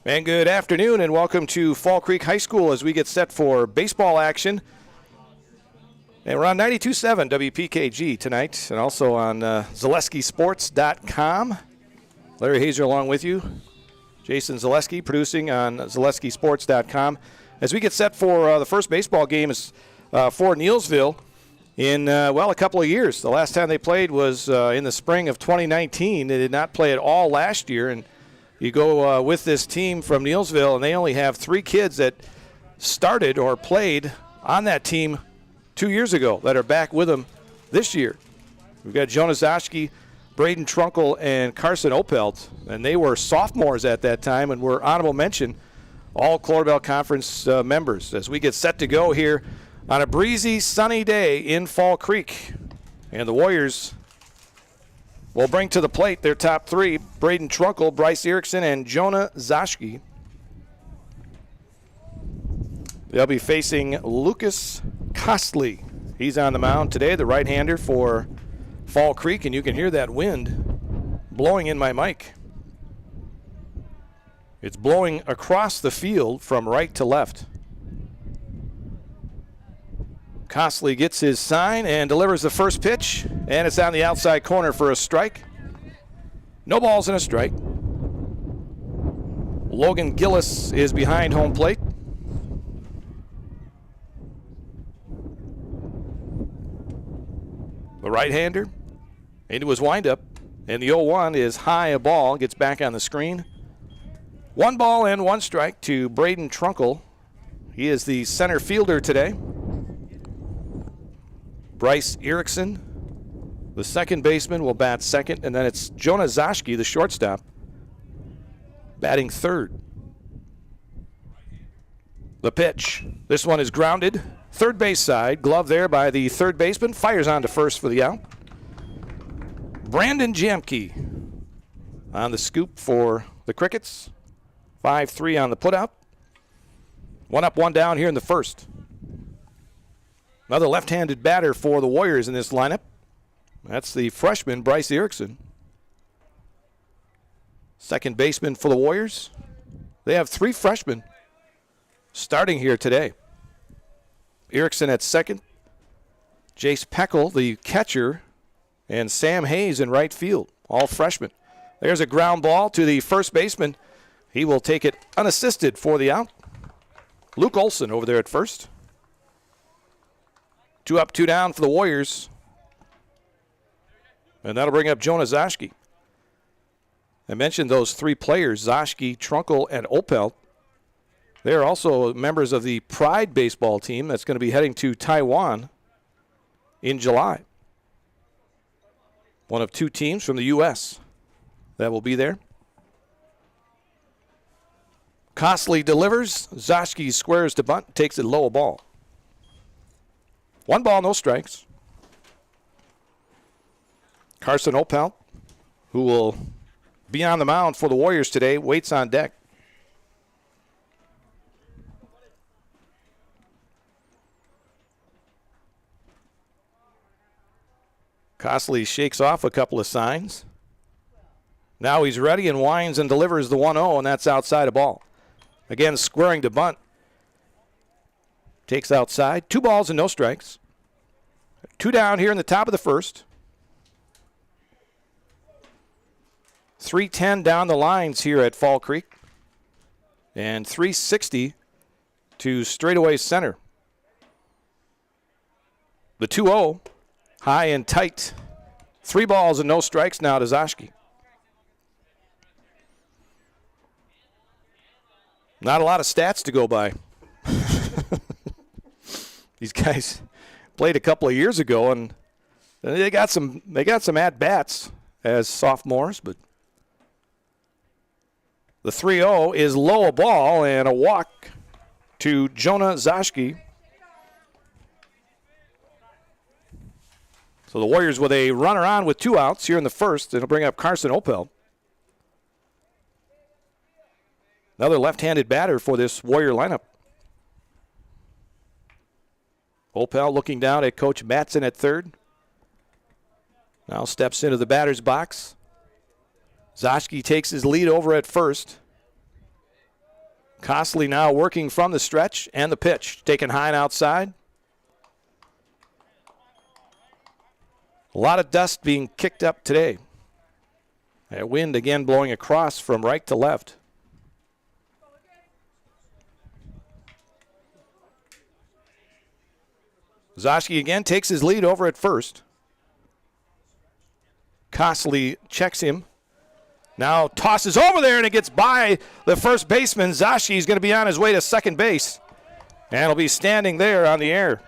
And good afternoon and welcome to Fall Creek High School as we get set for baseball action. And we're on 92.7 WPKG tonight and also on ZaleskiSports.com. Larry Hazer along with you. Jason Zaleski producing on ZaleskiSports.com. As we get set for the first baseball game is for Neillsville in, a couple of years. The last time they played was in the spring of 2019. They did not play at all last year. And you go with this team from Neillsville, and they only have 3 kids that started or played on that team 2 years ago that are back with them this year. We've got Jonah Zoschke, Braden Trunkle, and Carson Opelt, and they were sophomores at that time and were honorable mention all Clarabelle Conference members as we get set to go here on a breezy, sunny day in Fall Creek. And the Warriors will bring to the plate their top 3, Braden Trunkle, Bryce Erickson, and Jonah Zoschke. They'll be facing Lucas Costley. He's on the mound today, the right-hander for Fall Creek, and you can hear that wind blowing in my mic. It's blowing across the field from right to left. Costley gets his sign and delivers the first pitch, and it's on the outside corner for a strike. No balls and a strike. Logan Gillis is behind home plate. The right-hander into his windup, and the 0-1 is high a ball, gets back on the screen. 1 ball and 1 strike to Braden Trunkle. He is the center fielder today. Bryce Erickson, the second baseman, will bat second, and then it's Jonah Zoschke, the shortstop, batting third. The pitch. This one is grounded. Third base side, glove there by the third baseman, fires on to first for the out. Brandon Jamke on the scoop for the Crickets. 5-3 on the putout. 1 up, 1 down here in the first. Another left-handed batter for the Warriors in this lineup. That's the freshman, Bryce Erickson. Second baseman for the Warriors. They have 3 freshmen starting here today. Erickson at second. Jace Peckel, the catcher, and Sam Hayes in right field, all freshmen. There's a ground ball to the first baseman. He will take it unassisted for the out. Luke Olson over there at first. 2 up, 2 down for the Warriors. And that'll bring up Jonah Zoschke. I mentioned those 3 players, Zoschke, Trunkle, and Opelt. They're also members of the Pride baseball team that's going to be heading to Taiwan in July. One of 2 teams from the U.S. that will be there. Costley delivers. Zoschke squares to bunt, takes it low, a ball. 1 ball, no strikes. Carson Opelt, who will be on the mound for the Warriors today, waits on deck. Costley shakes off a couple of signs. Now he's ready and winds and delivers the 1-0, and that's outside a ball. Again, squaring to bunt. Takes outside. 2 balls and no strikes. 2 down here in the top of the first. 3:10 down the lines here at Fall Creek. And 3:60 to straightaway center. The 2-0, high and tight. 3 balls and no strikes now to Zoschke. Not a lot of stats to go by. These guys played a couple of years ago, and they got some at bats as sophomores, but the 3-0 is low, a ball, and a walk to Jonah Zoschke. So the Warriors with a runner on with 2 outs here in the first. It'll bring up Carson Opelt. Another left-handed batter for this Warrior lineup. Opel looking down at Coach Matson at third. Now steps into the batter's box. Zoschke takes his lead over at first. Costley now working from the stretch and the pitch. Taken high and outside. A lot of dust being kicked up today. That wind again blowing across from right to left. Zoschke again takes his lead over at first. Costley checks him. Now tosses over there, and it gets by the first baseman. Zoschke is going to be on his way to second base. And he'll be standing there on the air.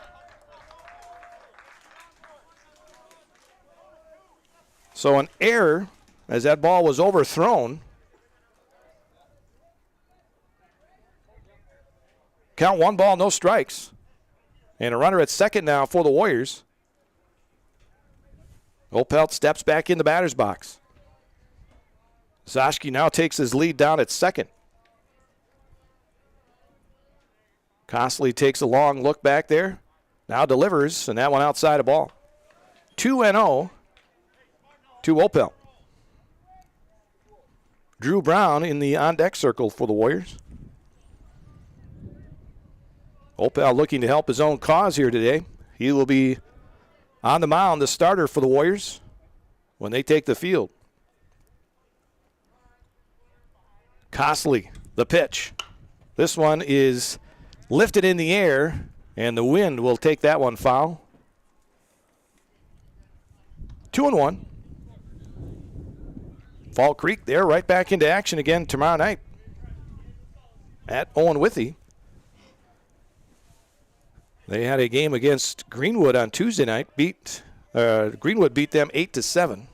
So an error as that ball was overthrown. Count 1 ball, no strikes. And a runner at second now for the Warriors. Opelt steps back in the batter's box. Zoschke now takes his lead down at second. Costley takes a long look back there. Now delivers, and that one outside a ball. 2-0 to Opelt. Drew Brown in the on-deck circle for the Warriors. Opel looking to help his own cause here today. He will be on the mound, the starter for the Warriors when they take the field. Costley, the pitch. This one is lifted in the air, and the wind will take that one foul. 2-1. Fall Creek, they're right back into action again tomorrow night at Owen Withee. They had a game against Greenwood on Tuesday night. Greenwood beat them 8-7.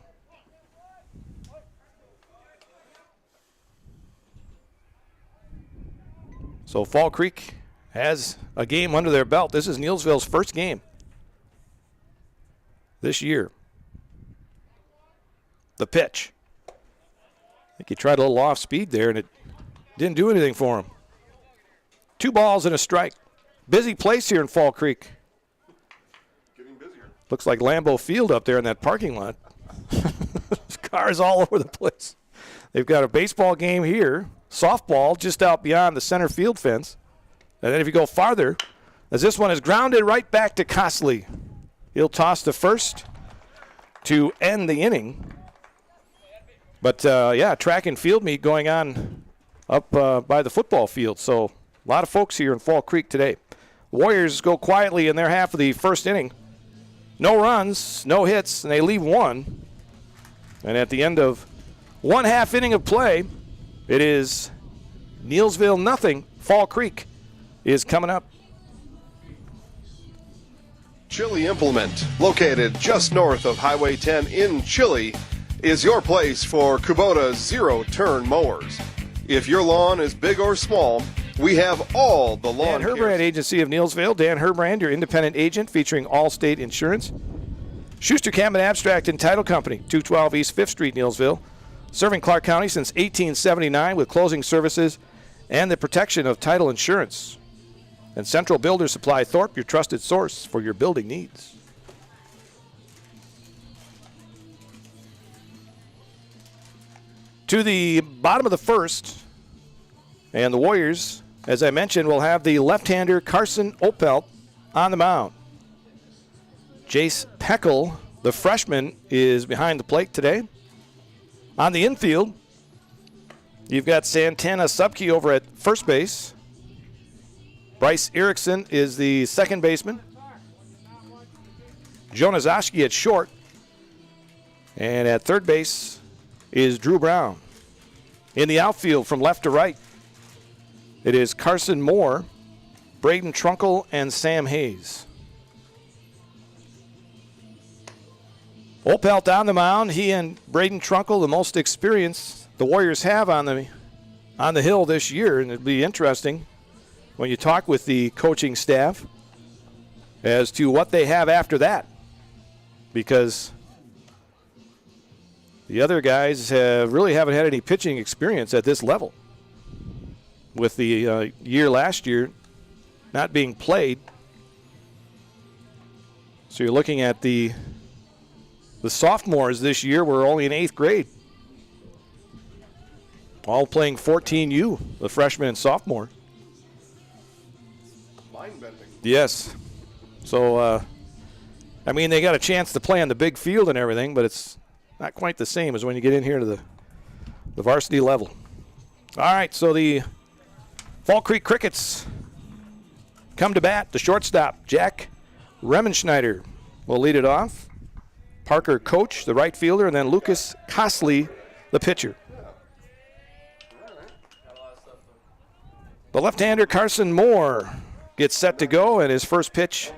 So Fall Creek has a game under their belt. This is Neillsville's first game this year. The pitch. I think he tried a little off speed there, and it didn't do anything for him. 2 balls and a strike. Busy place here in Fall Creek. Getting busier. Looks like Lambeau Field up there in that parking lot. There's cars all over the place. They've got a baseball game here, softball just out beyond the center field fence. And then if you go farther, as this one is grounded right back to Costley. He'll toss to first to end the inning. But, track and field meet going on up by the football field. So a lot of folks here in Fall Creek today. Warriors go quietly in their half of the first inning. No runs, no hits, and they leave 1. And at the end of 1 half inning of play, it is Neillsville 0. Fall Creek is coming up. Chili Implement, located just north of Highway 10 in Chili, is your place for Kubota zero-turn mowers. If your lawn is big or small, we have all the lawn Dan Herbrand Agency of Neillsville. Dan Herbrand, your independent agent featuring Allstate Insurance. Schuster Cabinet Abstract and Title Company, 212 East 5th Street, Neillsville. Serving Clark County since 1879 with closing services and the protection of title insurance. And Central Builder Supply Thorpe, your trusted source for your building needs. To the bottom of the first, and the Warriors, as I mentioned, will have the left-hander Carson Opelt on the mound. Jace Peckel, the freshman, is behind the plate today. On the infield, you've got Santana Subke over at first base. Bryce Erickson is the second baseman. Jonas Zoschke at short. And at third base is Drew Brown. In the outfield from left to right, it is Carson Moore, Braden Trunkle, and Sam Hayes. Opelt on the mound. He and Braden Trunkle, the most experience the Warriors have on the hill this year. And it'll be interesting when you talk with the coaching staff as to what they have after that. Because the other guys really haven't had any pitching experience at this level. With the year last year not being played. So you're looking at the sophomores this year were only in 8th grade. All playing 14U, the freshman and sophomore. Mind-bending. Yes. So, I mean, they got a chance to play on the big field and everything, but it's not quite the same as when you get in here to the varsity level. All right, so the Fall Creek Crickets come to bat. The shortstop, Jack Remenschneider, will lead it off. Parker Coach, the right fielder, and then Lucas Cosley, the pitcher. The left-hander, Carson Moore, gets set to go, and his first pitch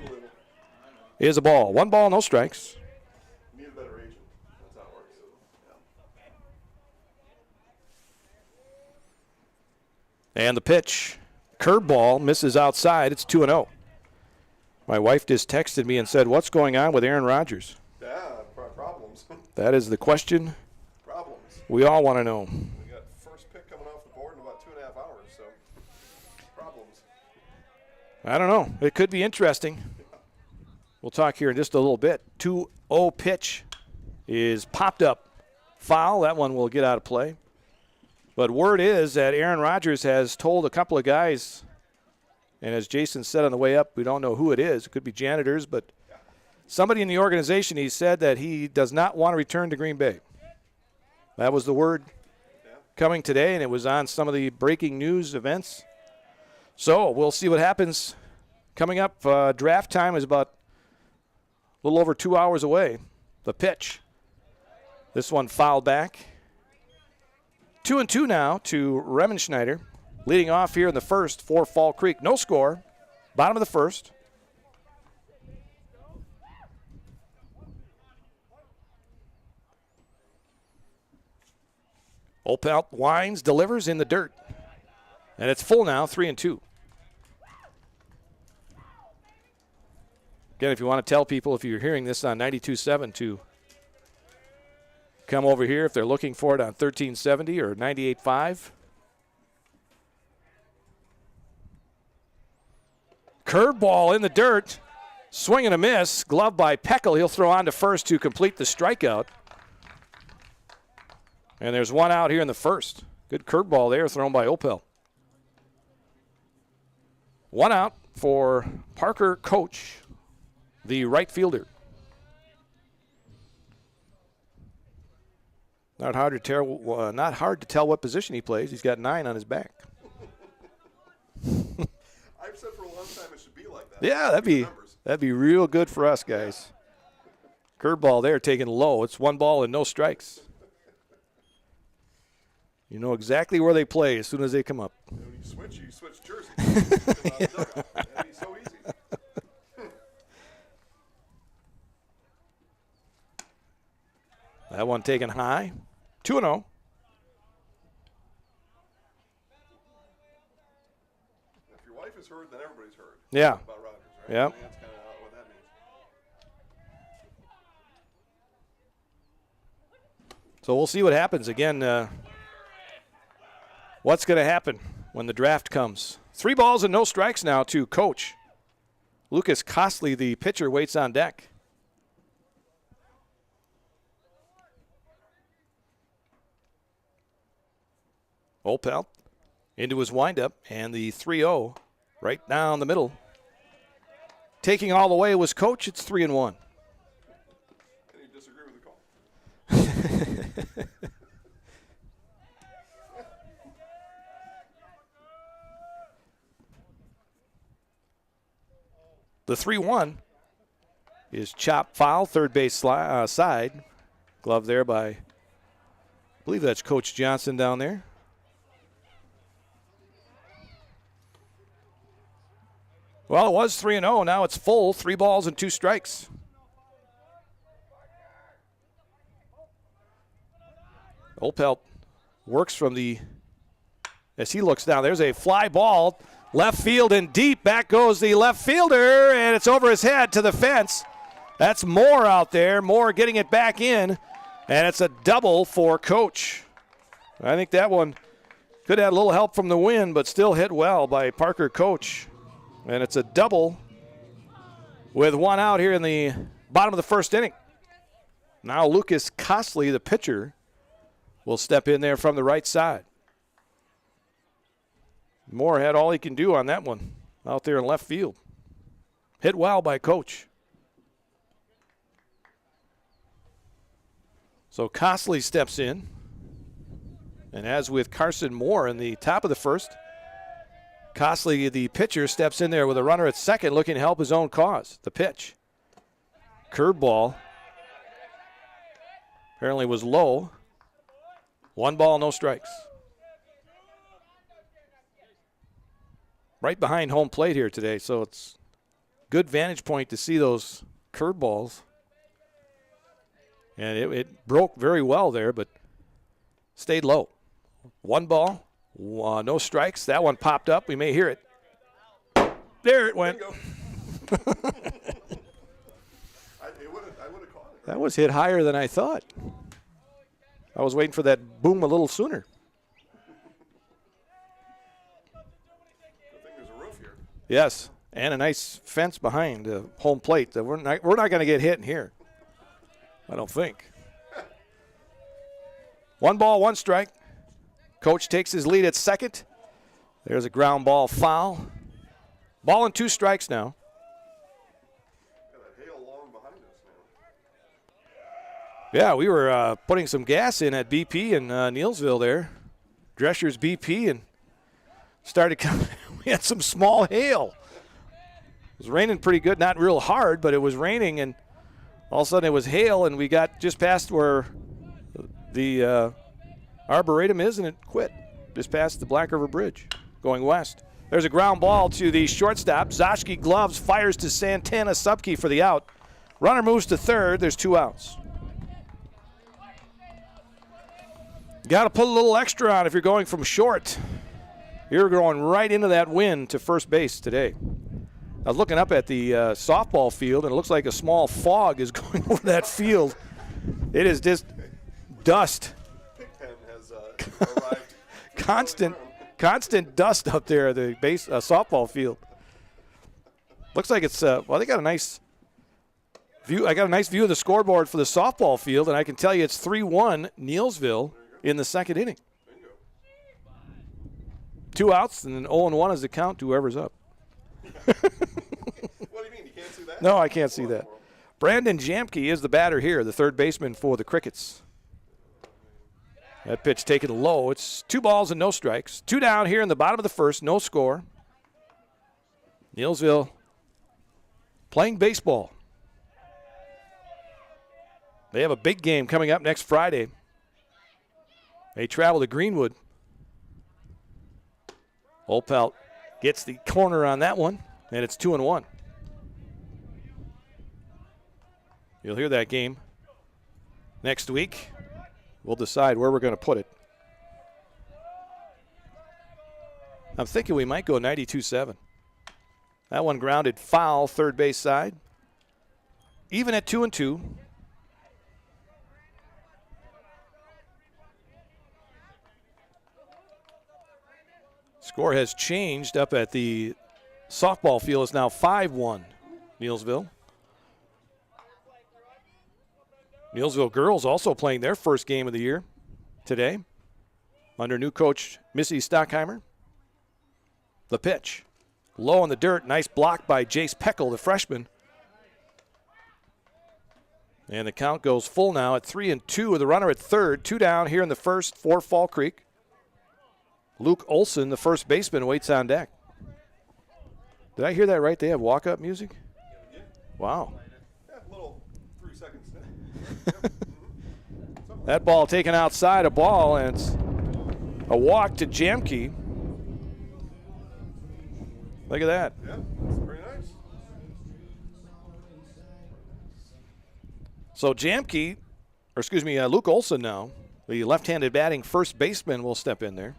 is a ball. 1 ball, no strikes. Need a better agent. That's how it works. Yeah. And the pitch, curveball, misses outside. It's 2-0. My wife just texted me and said, what's going on with Aaron Rodgers? Yeah, problems. That is the question Problems. we all want to know. We got first pick coming off the board in about 2.5 hours, so problems. I don't know. It could be interesting. We'll talk here in just a little bit. 2-0 pitch is popped up. Foul. That one will get out of play. But word is that Aaron Rodgers has told a couple of guys, and as Jason said on the way up, we don't know who it is. It could be janitors, but somebody in the organization, he said that he does not want to return to Green Bay. That was the word coming today, and it was on some of the breaking news events. So we'll see what happens coming up. Draft time is about a little over 2 hours away. The pitch. This one fouled back. 2-2 now to Remenschneider. Leading off here in the first for Fall Creek. No score. Bottom of the first. Opelt winds, delivers in the dirt. And it's full now, 3-2. Again, if you want to tell people, if you're hearing this on 92.7, to come over here if they're looking for it on 1370 or 98.5. Curveball in the dirt. Swing and a miss. Glove by Peckel. He'll throw on to first to complete the strikeout. And there's one out here in the first. Good curveball there thrown by Opel. One out for Parker Coach, the right fielder. Not hard to tell what position he plays. He's got 9 on his back. I've said for a long time it should be like that. Yeah, that'd be real good for us guys. Curveball there taken low. It's 1 ball and no strikes. You know exactly where they play as soon as they come up. When you switch jerseys. That'd be so easy. That one taken high. 2-0. If your wife is heard, then everybody's heard. Yeah. About Rodgers, right? Yeah. I mean, that's kind of what that means. So we'll see what happens. Again, what's going to happen when the draft comes? 3 balls and no strikes now to Coach. Lucas Cosley, the pitcher, waits on deck. Opel into his windup, and the 3-0 right down the middle. Taking all the way was Coach. It's 3-1. Can you disagree with the call? The 3-1 is chop foul, third base side. Glove there by, I believe that's Coach Johnson down there. Well, it was 3-0. Now it's full, 3 balls and 2 strikes. Opelt works from as he looks down. There's a fly ball, left field and deep. Back goes the left fielder, and it's over his head to the fence. That's Moore out there. Moore getting it back in, and it's a double for Coach. I think that one could have had a little help from the wind, but still hit well by Parker Coach. And it's a double with 1 out here in the bottom of the first inning. Now Lucas Cosley, the pitcher, will step in there from the right side. Moore had all he can do on that one out there in left field. Hit well by Coach. So Costley steps in. And as with Carson Moore in the top of the first, Costley, the pitcher, steps in there with a runner at second looking to help his own cause. The pitch. Curveball. Apparently was low. 1 ball, no strikes. Right behind home plate here today, so it's good vantage point to see those curveballs. And it broke very well there, but stayed low. 1 ball, no strikes. That one popped up. We may hear it. There it went. I would have caught it. That was hit higher than I thought. I was waiting for that boom a little sooner. Good thing there's a roof here. Yes, and a nice fence behind home plate. We're not going to get hit in here. I don't think. 1 ball, 1 strike. Coach takes his lead at second. There's a ground ball foul. Ball and 2 strikes now. Got a hail long behind us now. Yeah, we were putting some gas in at BP in Neillsville there. Drescher's BP, and started coming. We had some small hail. It was raining pretty good, not real hard, but it was raining, and all of a sudden it was hail, and we got just past where the Arboretum is, and it quit just past the Black River Bridge going west. There's a ground ball to the shortstop. Zoschke gloves, fires to Santana Supke for the out. Runner moves to third. There's 2 outs. Got to put a little extra on if you're going from short. You're going right into that wind to first base today. I was looking up at the softball field, and it looks like a small fog is going over that field. It is just dust. Pigpen has arrived. Constant dust up there at the base softball field. Looks like it's they got a nice view. I got a nice view of the scoreboard for the softball field, and I can tell you it's 3-1 Neillsville in the second inning. Bingo. 2 outs, and then 0-1 is the count to whoever's up. What do you mean? You can't see that? No, I can't see that. Brandon Jamke is the batter here, the third baseman for the Crickets. That pitch taken low. It's 2 balls and no strikes. 2 down here in the bottom of the first, no score. Neillsville playing baseball. They have a big game coming up next Friday. They travel to Greenwood. Opelt gets the corner on that one, and it's 2-1. You'll hear that game next week. We'll decide where we're going to put it. I'm thinking we might go 92-7. That one grounded foul, third base side. Even at 2-2. Score has changed up at the softball field. It's now 5-1 Neillsville. Neillsville girls also playing their first game of the year today under new coach Missy Stockheimer. The pitch. Low in the dirt. Nice block by Jace Peckel, the freshman. And the count goes full now at 3-2 with a runner at third. 2 down here in the first for Fall Creek. Luke Olson, the first baseman, waits on deck. Did I hear that right? They have walk-up music? Wow. Yeah, a little 3-second snip. That ball taken outside a ball, and it's a walk to Jamke. Look at that. Yeah, that's very nice. So Jamke, Luke Olson now, the left-handed batting first baseman, will step in there.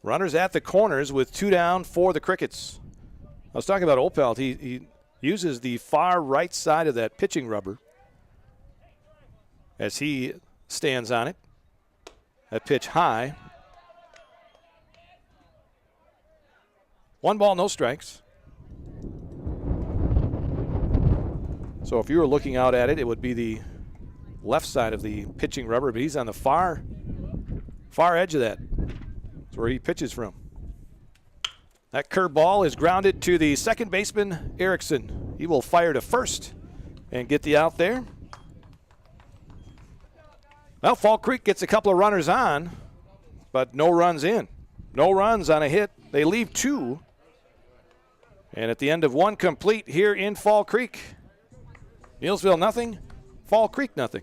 Runners at the corners with 2 down for the Crickets. I was talking about Opelt. He uses the far right side of that pitching rubber as he stands on it. That pitch high. 1 ball, no strikes. So if you were looking out at it, it would be the left side of the pitching rubber, but he's on the far edge of that. That's where he pitches from. That curveball is grounded to the second baseman, Erickson. He will fire to first and get the out there. Well, Fall Creek gets a couple of runners on, but no runs in. No runs on a hit. They leave 2. And at the end of 1 complete here in Fall Creek, Neillsville nothing, Fall Creek nothing.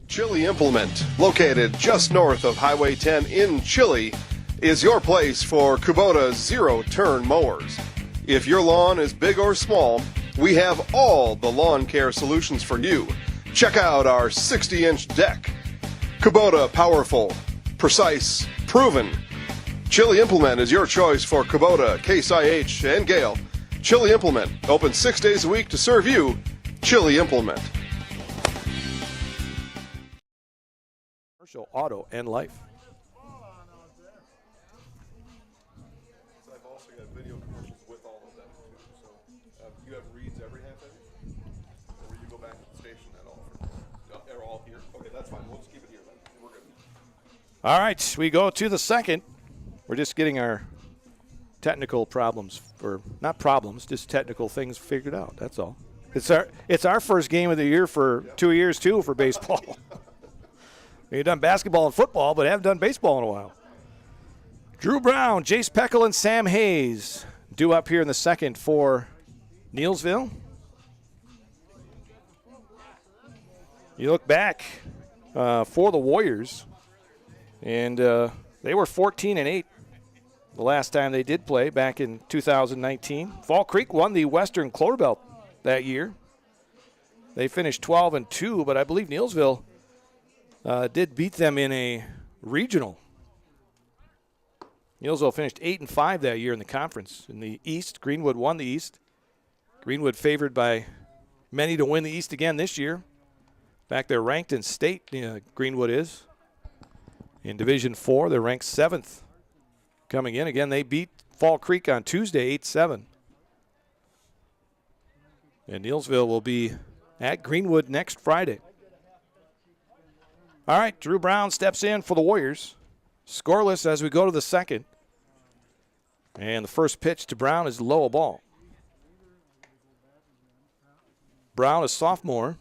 Chili Implement, located just north of Highway 10 in Chili, is your place for Kubota zero-turn mowers. If your lawn is big or small, we have all the lawn care solutions for you. Check out our 60-inch deck. Kubota powerful, precise, proven. Chili Implement is your choice for Kubota, Case IH, and Gale. Chili Implement, open 6 days a week to serve you. Chili Implement. Commercial, auto, and life. I've also got video commercials with all of them too. So you have reads every half inning, or you go back to the station at all? They're all here. Okay, that's fine. We'll just keep it here then. We're good. All right, we go to the second. We're just getting our technical problems, or not problems, just technical things figured out. That's all. It's our first game of the year for 2 years too for baseball. We've done basketball and football, but haven't done baseball in a while. Drew Brown, Jace Peckel, and Sam Hayes due up here in the second for Neillsville. You look back for the Warriors, and they were 14-8 the last time they did play back in 2019. Fall Creek won the Western Clover Belt that year. They finished 12-2, but I believe Neillsville did beat them in a regional. Neillsville finished 8-5 that year in the conference. In the East, Greenwood won the East. Greenwood favored by many to win the East again this year. In fact, they're ranked in state, Greenwood is. In Division 4, they're ranked 7th coming in. Again, they beat Fall Creek on Tuesday, 8-7. And Neillsville will be at Greenwood next Friday. All right, Drew Brown steps in for the Warriors. Scoreless as we go to the second. And the first pitch to Brown is low ball. Brown, a sophomore.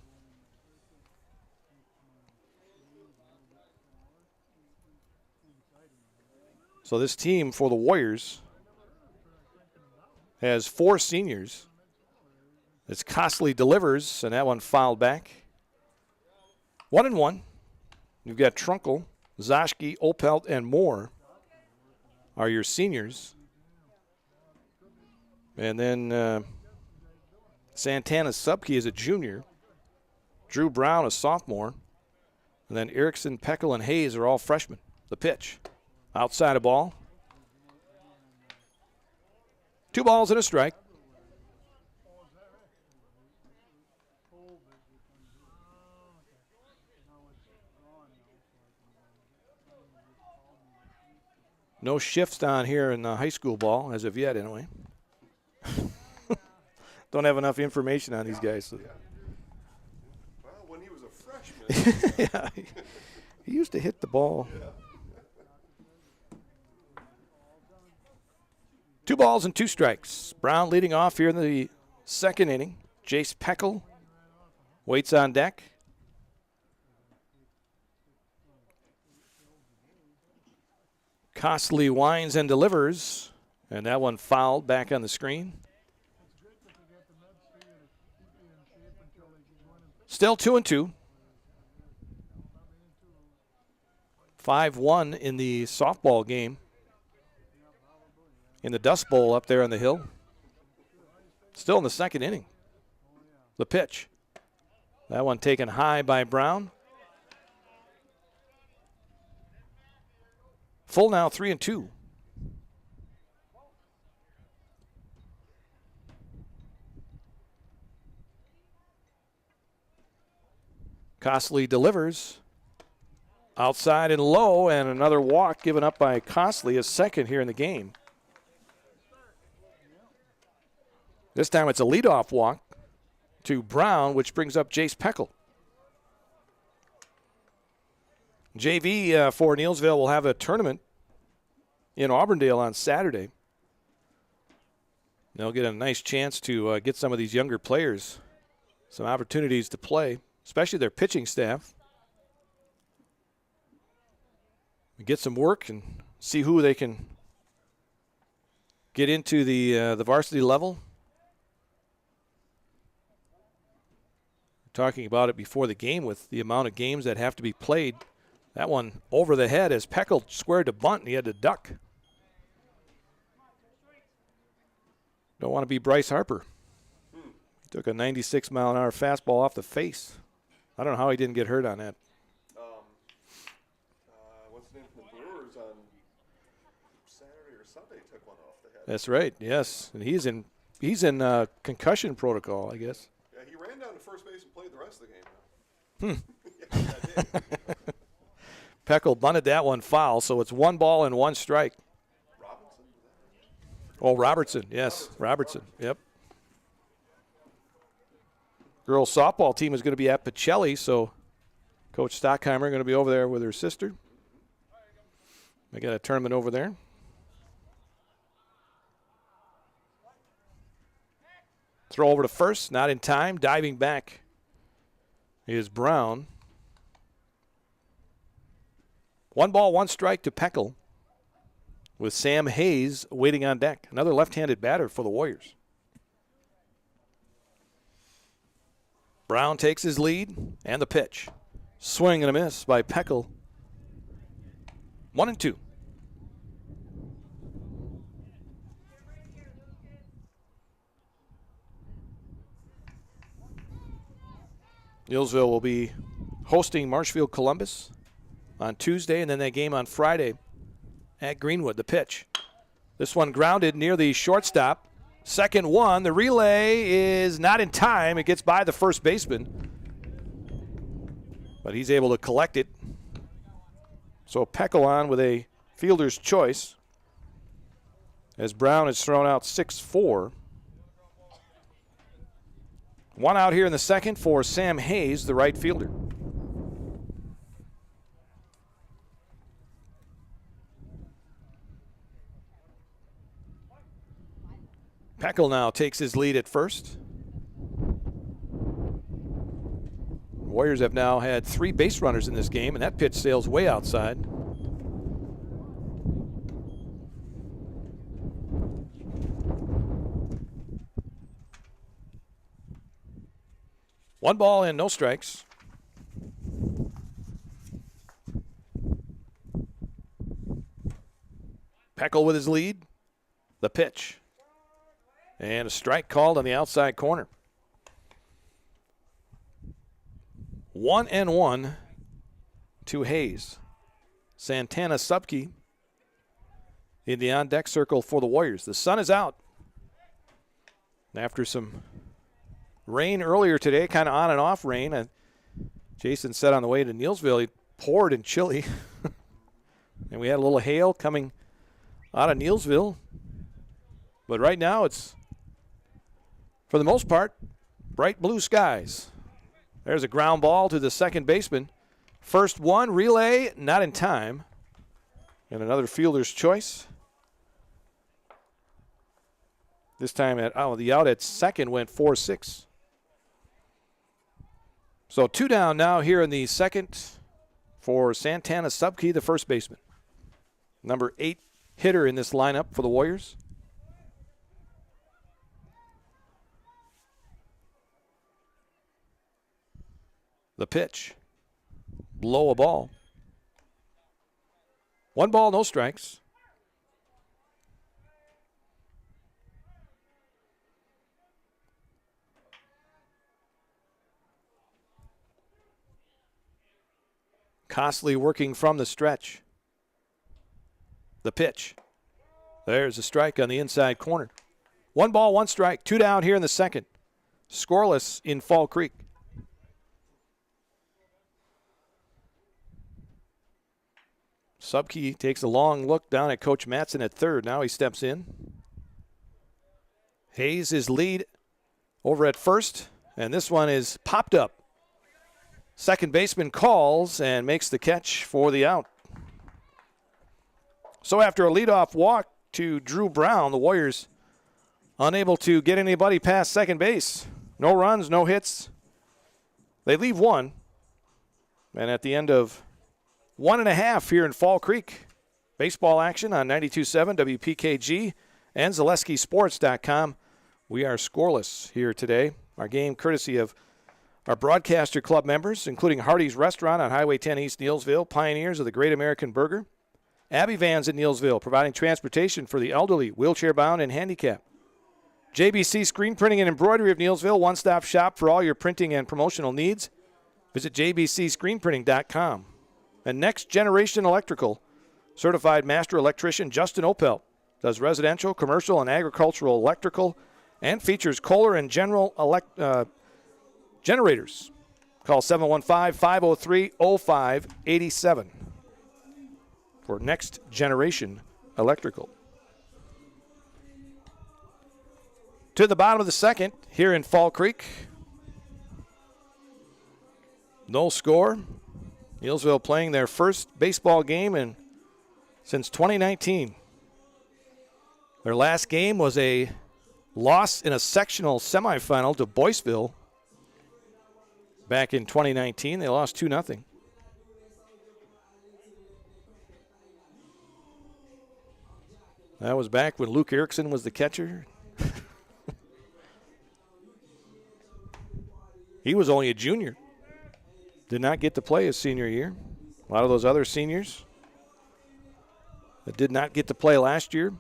So this team for the Warriors has 4 seniors. It's Costly delivers, and that one fouled back. 1-1. You've got Trunkle, Zoschke, Opelt, and Moore are your seniors. And then Santana Subke is a junior. Drew Brown, a sophomore. And then Erickson, Peckel, and Hayes are all freshmen. The pitch. Outside a ball. 2 balls and a strike. No shifts on here in high school ball as of yet, anyway. Don't have enough information on these guys. So. Well, when he was a freshman. Yeah, he used to hit the ball. Yeah. 2 balls and 2 strikes. Brown leading off here in the second inning. Jace Peckel waits on deck. Costly winds and delivers, and that one fouled back on the screen. Still 2-2. 5-1 in the softball game in the Dust Bowl up there on the hill. Still in the second inning. The pitch. That one taken high by Brown. Full now, 3-2. Costly delivers. Outside and low, and another walk given up by Costly, a second here in the game. This time it's a leadoff walk to Brown, which brings up Jace Peckel. JV for Neillsville will have a tournament in Auburndale on Saturday. They'll get a nice chance to get some of these younger players some opportunities to play, especially their pitching staff. Get some work and see who they can get into the varsity level. Talking about it before the game with the amount of games that have to be played. That one over the head as Peckel squared to bunt and he had to duck. Don't want to be Bryce Harper. He took a 96-mile-an-hour fastball off the face. I don't know how he didn't get hurt on that. What's the name from the Brewers on Saturday or Sunday took one off the head. That's right, yes. And he's in concussion protocol, I guess. Yeah, he ran down to first base and played the rest of the game. Yeah, I did. Peckel bunted that one foul, so it's 1 ball and 1 strike. Robertson, yes, Robertson, yep. Girls softball team is going to be at Pacelli, so Coach Stockheimer going to be over there with her sister. They got a tournament over there. Throw over to first, not in time. Diving back is Brown. 1 ball, 1 strike to Peckel, with Sam Hayes waiting on deck. Another left-handed batter for the Warriors. Brown takes his lead, and the pitch. Swing and a miss by Peckel. 1-2. Neillsville will be hosting Marshfield Columbus on Tuesday, and then that game on Friday at Greenwood. The pitch. This one grounded near the shortstop. Second one. The relay is not in time. It gets by the first baseman, but he's able to collect it. So Peckel on with a fielder's choice as Brown has thrown out 6-4. 1 out here in the second for Sam Hayes, the right fielder. Peckel now takes his lead at first. Warriors have now had 3 base runners in this game, and that pitch sails way outside. One ball and no strikes. Peckel with his lead. The pitch. And a strike called on the outside corner. 1-1 to Hayes. Santana Subke in the on-deck circle for the Warriors. The sun is out. After some rain earlier today, kind of on and off rain. Jason said on the way to Neillsville, it poured in Chile. And we had a little hail coming out of Neillsville. But right now it's, for the most part, bright blue skies. There's a ground ball to the second baseman. First one, relay, not in time. And another fielder's choice. This time the out at second went 4-6. So 2 down now here in the second for Santana Subke, the first baseman. Number 8 hitter in this lineup for the Warriors. The pitch. Low a ball. 1 ball, no strikes. Costley working from the stretch. The pitch. There's a strike on the inside corner. 1 ball, 1 strike. 2 down here in the second. Scoreless in Fall Creek. Subke takes a long look down at Coach Matson at third. Now he steps in. Hayes is lead over at first, and this one is popped up. Second baseman calls and makes the catch for the out. So after a leadoff walk to Drew Brown, the Warriors unable to get anybody past second base. No runs, no hits. They leave one. And at the end of 1.5 here in Fall Creek, baseball action on 92.7 WPKG and ZaleskiSports.com. We are scoreless here today. Our game courtesy of our broadcaster club members, including Hardee's Restaurant on Highway 10 East Neillsville, pioneers of the Great American Burger. Abbey Vans in Neillsville, providing transportation for the elderly, wheelchair-bound, and handicapped. JBC Screen Printing and Embroidery of Neillsville, one-stop shop for all your printing and promotional needs. Visit jbcscreenprinting.com. And Next Generation Electrical, certified master electrician Justin Opel, does residential, commercial, and agricultural electrical, and features Kohler and General generators. Call 715-503-0587 for Next Generation Electrical. To the bottom of the second here in Fall Creek. No score. Neillsville playing their first baseball game since 2019. Their last game was a loss in a sectional semifinal to Boyceville back in 2019. They lost 2-0. That was back when Luke Erickson was the catcher. He was only a junior. Did not get to play his senior year. A lot of those other seniors that did not get to play last year.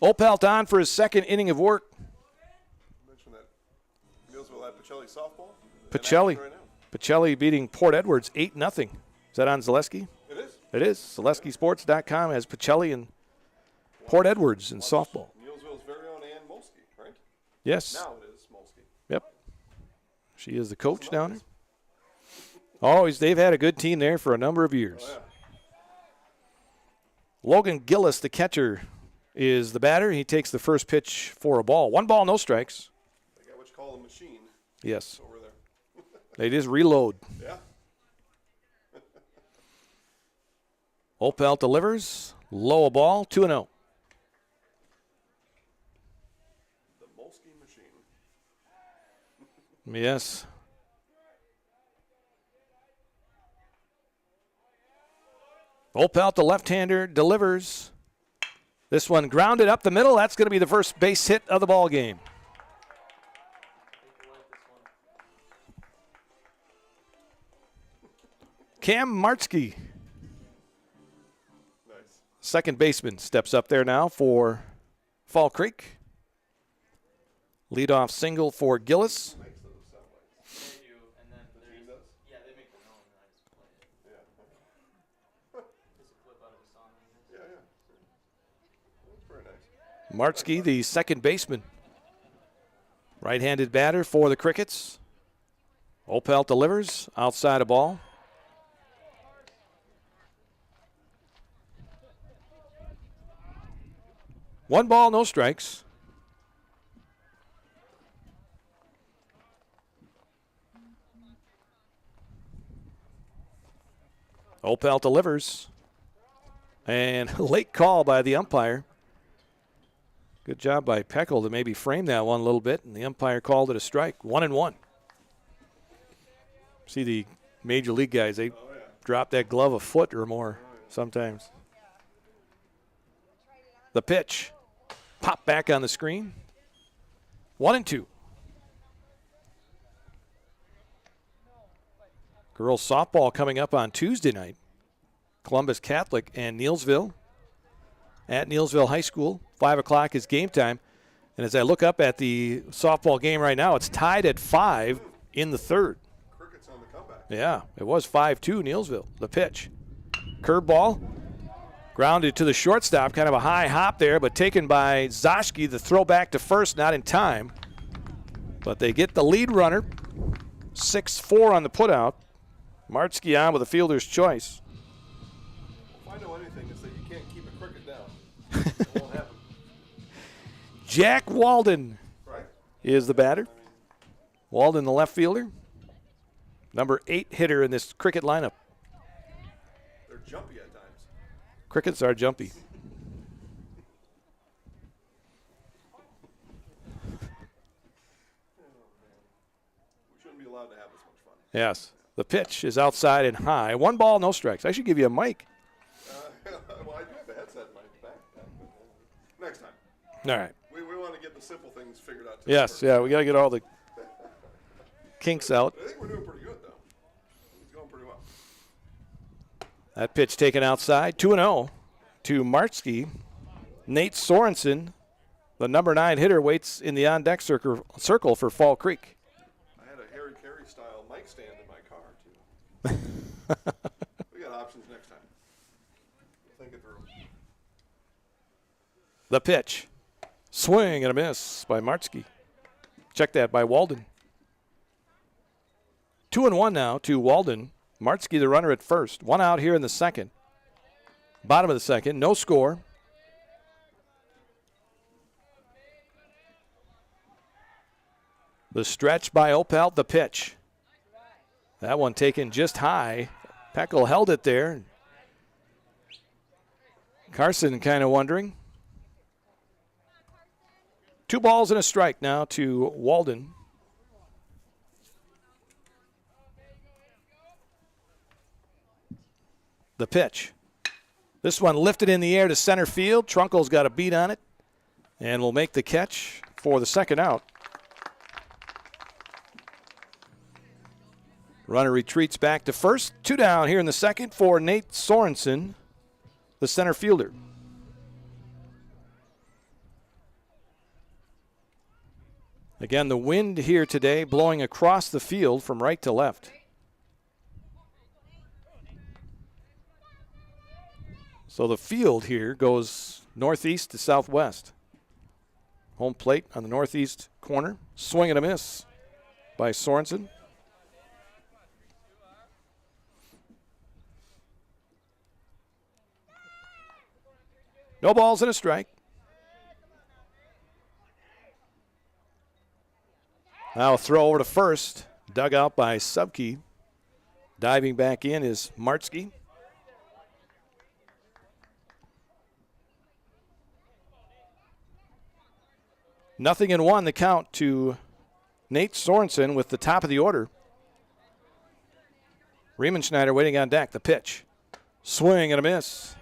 Opelt on for his second inning of work. You mentioned that Neillsville had Pacelli softball. Pacelli. Right now. Pacelli beating Port Edwards 8-0. Is that on Zaleski? It is. It is. ZaleskiSports.com has Pacelli and Port Edwards in softball. Neillsville's very own Ann Molsky, right? Yes. Now it is Molsky. Yep. She is the coach down there. Always, they've had a good team there for a number of years. Oh, yeah. Logan Gillis, the catcher, is the batter. He takes the first pitch for a ball. 1 ball, no strikes. They got what you call a machine Yes. over there. They just reload. Yeah. Opel delivers. Low a ball, 2-0. The Molsky machine. Yes. Opel, the left-hander, delivers. This one grounded up the middle. That's going to be the first base hit of the ball game. Cam Martzke, Nice. second baseman, steps up there now for Fall Creek. Leadoff single for Gillis. Makes those sound like. They do, and then Machine does? they make their own, and I just play it. Yeah. Just a clip out of a song. Yeah, yeah. That's very nice. Martzke, the second baseman. Right-handed batter for the Crickets. Opel delivers outside a ball. One ball, no strikes. Opel delivers. And late call by the umpire. Good job by Peckel to maybe frame that one a little bit, and the umpire called it a strike. 1-1. See the major league guys, they drop that glove a foot or more sometimes. The pitch. Pop back on the screen. 1-2. Girls softball coming up on Tuesday night. Columbus Catholic and Neillsville at Neillsville High School. 5 o'clock is game time. And as I look up at the softball game right now, it's tied at 5 in the third. Crickets on the comeback. Yeah, it was 5-2 Neillsville. The pitch. Curveball. Grounded to the shortstop. Kind of a high hop there, but taken by Zoschke. The throw back to first, not in time. But they get the lead runner. 6-4 on the putout. Martzke on with a fielder's choice. If I know anything, it's that you can't keep a cricket down. It won't happen. Jack Walden Right? is the batter. Walden, the left fielder. number 8 hitter in this Cricket lineup. They're jumpy at times. Crickets are jumpy. We shouldn't be allowed to have this much fun. Yes. The pitch is outside and high. 1 ball, no strikes. I should give you a mic. Well, I do have a headset in my backpack. Next time. All right. We want to get the simple things figured out. Yes, yeah, we got to get all the kinks out. I think we're doing pretty good, though. It's going pretty well. That pitch taken outside. 2-0 to Martsky. Nate Sorensen, the number 9 hitter, waits in the on-deck circle for Fall Creek. I had a Harry Carey style mic stand in my car, too. We got options next time. Think it through. The pitch. Swing and a miss by Martsky. Check that by Walden. 2-1 now to Walden. Martsky, the runner at first. 1 out here in the second. Bottom of the second. No score. The stretch by Opelt. The pitch. That one taken just high. Peckel held it there. Carson kind of wondering. 2 balls and a strike now to Walden. The pitch. This one lifted in the air to center field. Trunkle's got a beat on it and will make the catch for the second out. Runner retreats back to first. 2 down here in the second for Nate Sorensen, the center fielder. Again, the wind here today blowing across the field from right to left. So the field here goes northeast to southwest. Home plate on the northeast corner. Swing and a miss by Sorensen. No balls and a strike. Now a throw over to first. Dug out by Subke. Diving back in is Martsky. Nothing in 1, the count to Nate Sorensen with the top of the order. Riemenschneider waiting on deck. The pitch. Swing and a miss.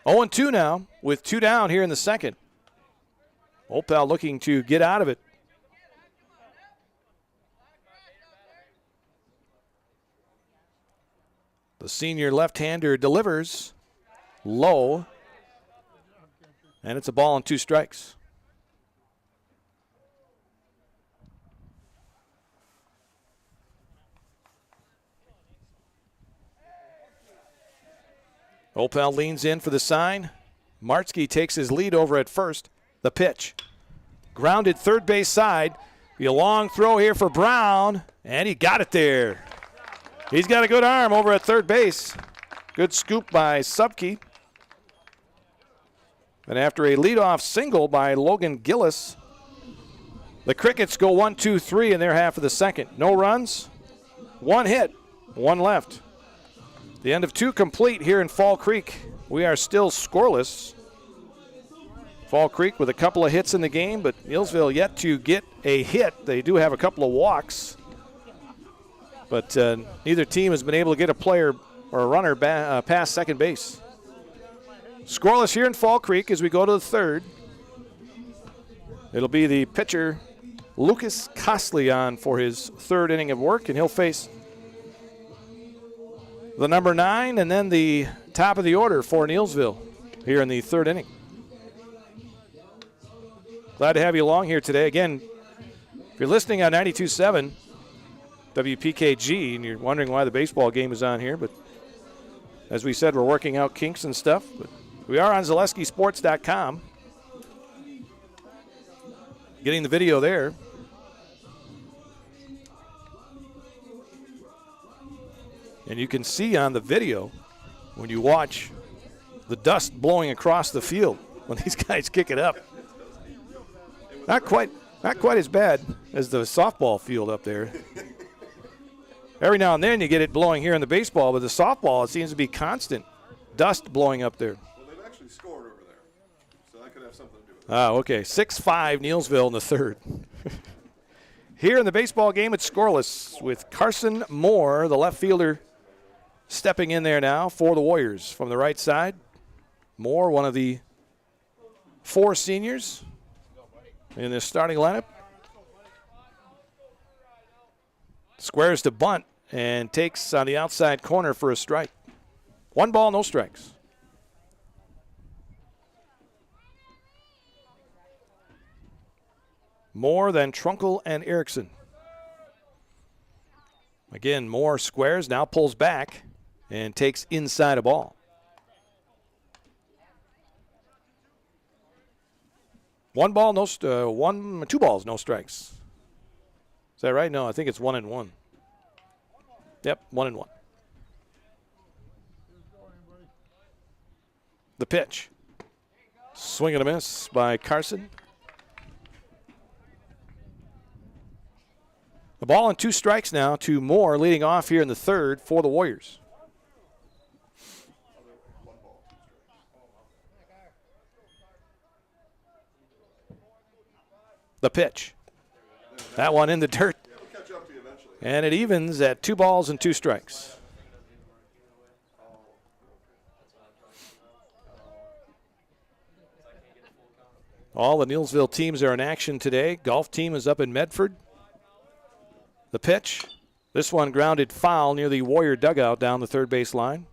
0-2 now with 2 down here in the second. Opel looking to get out of it. The senior left-hander delivers low. And it's a ball and 2 strikes. Opel leans in for the sign. Martsky takes his lead over at first. The pitch. Grounded third base side. Be a long throw here for Brown. And he got it there. He's got a good arm over at third base. Good scoop by Subke. And after a leadoff single by Logan Gillis, the Crickets go 1-2-3 in their half of the second. No runs, 1 hit, 1 left. The end of 2 complete here in Fall Creek. We are still scoreless. Fall Creek with a couple of hits in the game, but Neillsville yet to get a hit. They do have a couple of walks, but neither team has been able to get a player or a runner past second base. Scoreless here in Fall Creek as we go to the third. It'll be the pitcher, Lucas Costley, on for his third inning of work, and he'll face the number 9 and then the top of the order for Neillsville here in the third inning. Glad to have you along here today. Again, if you're listening on 92.7 WPKG and you're wondering why the baseball game is on here, but as we said, we're working out kinks and stuff. But we are on ZaleskiSports.com. Getting the video there. And you can see on the video when you watch the dust blowing across the field when these guys kick it up. Not quite as bad as the softball field up there. Every now and then you get it blowing here in the baseball, but the softball, it seems to be constant dust blowing up there. Well, they've actually scored over there, so that could have something to do with it. Oh, okay. 6-5 Neillsville in the third. Here in the baseball game, it's scoreless with Carson Moore, the left fielder, stepping in there now for the Warriors from the right side. Moore, one of the 4 seniors in this starting lineup. Squares to bunt and takes on the outside corner for a strike. 1 ball, no strikes. Moore, then Trunkle and Erickson. Again, Moore squares, now pulls back and takes inside a ball. 2 balls, no strikes. Is that right? No, I think it's 1-1. Yep, 1-1. The pitch. Swing and a miss by Carson. The ball and 2 strikes now to Moore leading off here in the third for the Warriors. The pitch. That one in the dirt. And it evens at 2 balls and 2 strikes. All the Neillsville teams are in action today. Golf team is up in Medford. The pitch. This one grounded foul near the Warrior dugout down the third base line.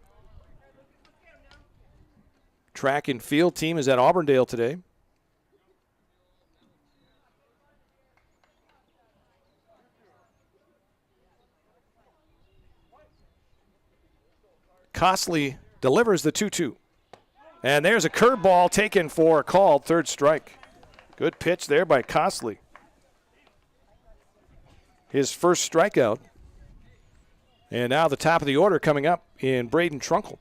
Track and field team is at Auburndale today. Costley delivers the 2-2. And there's a curveball taken for a called third strike. Good pitch there by Costley. His first strikeout. And now the top of the order coming up in Braden Trunkle.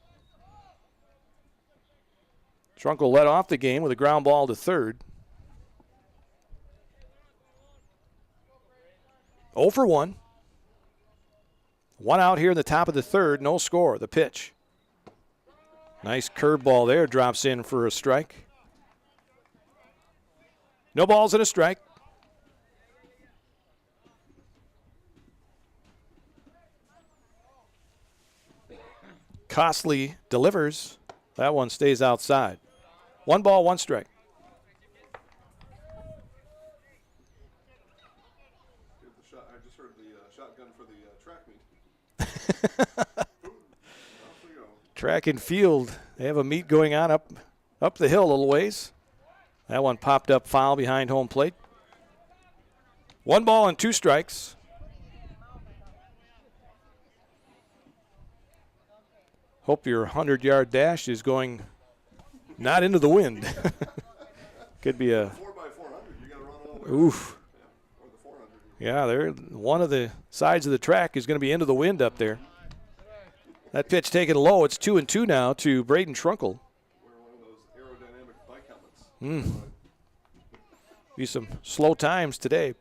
Trunkle led off the game with a ground ball to third. 0 for 1. 1 out here in the top of the third, no score. The pitch. Nice curveball there, drops in for a strike. No balls and a strike. Costley delivers. That one stays outside. 1 ball, 1 strike. I just heard the shotgun for the track meet. Track and field. They have a meet going on up the hill a little ways. That one popped up foul behind home plate. 1 ball and 2 strikes. Hope your 100-yard dash is going not into the wind. Could be a 4x400, you got to run all the way. Oof. Or the 400. Yeah, there. One of the sides of the track is going to be into the wind up there. That pitch taken low. It's 2-2 now to Braden Trunkle. Wear one of those aerodynamic bike helmets. Be some slow times today.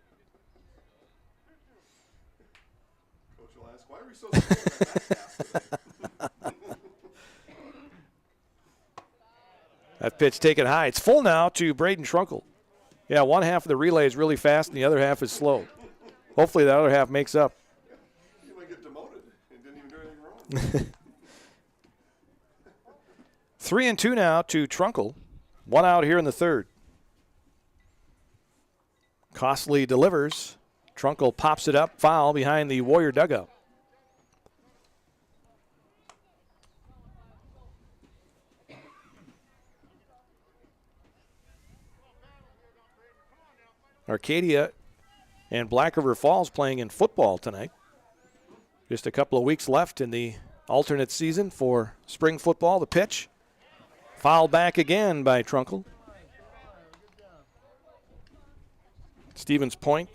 Coach will ask, why are we so slow in that pass today? That pitch taken high. It's full now to Braden Trunkle. Yeah, one half of the relay is really fast and the other half is slow. Hopefully the other half makes up. You might get demoted and didn't even do anything wrong. 3-2 now to Trunkle. 1 out here in the third. Costley delivers. Trunkle pops it up. Foul behind the Warrior dugout. Arcadia and Black River Falls playing in football tonight. Just a couple of weeks left in the alternate season for spring football. The pitch. Fouled back again by Trunkle. Stevens Point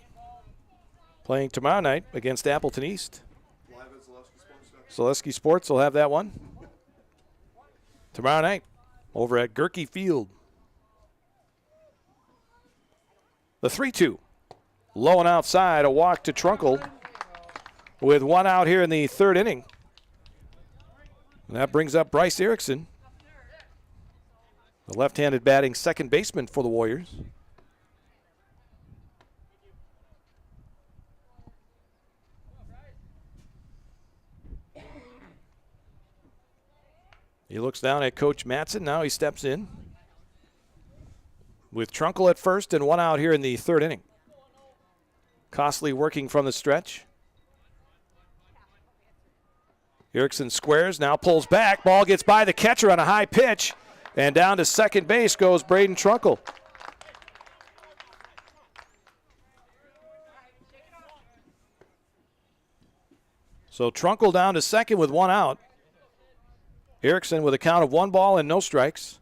playing tomorrow night against Appleton East. Live at Zaleski Sports. Zaleski Sports will have that one tomorrow night over at Gerke Field. The 3-2. Low and outside, a walk to Trunkle with 1 out here in the 3rd inning. And that brings up Bryce Erickson, the left-handed batting second baseman for the Warriors. He looks down at Coach Matson. Now he steps in with Trunkle at first and 1 out here in the 3rd inning. Costley working from the stretch. Erickson squares, now pulls back. Ball gets by the catcher on a high pitch. And down to second base goes Braden Trunkle. So Trunkle down to second with 1 out. Erickson with a count of 1 ball and no strikes.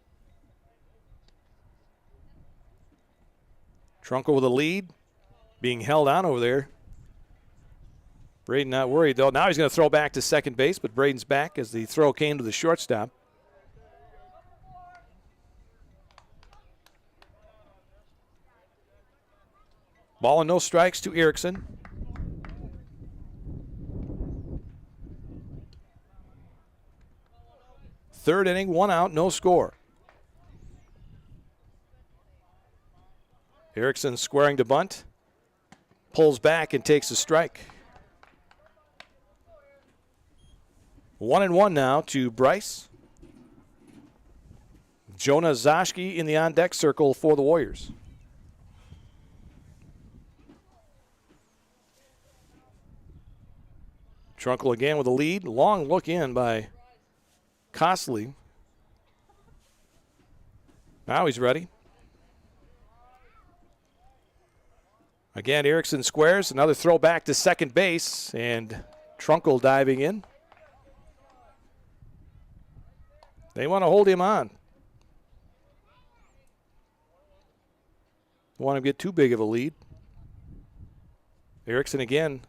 Trunkle with a lead, being held on over there. Braden not worried, though. Now he's going to throw back to second base, but Braden's back as the throw came to the shortstop. Ball and no strikes to Erickson. Third inning, 1 out, no score. Erickson squaring to bunt. Pulls back and takes a strike. 1-1 now to Bryce. Jonah Zoschke in the on-deck circle for the Warriors. Trunkle again with a lead. Long look in by Costley. Now he's ready. Again, Erickson squares. Another throw back to second base, and Trunkle diving in. They want to hold him on. Don't want to get too big of a lead. Erickson again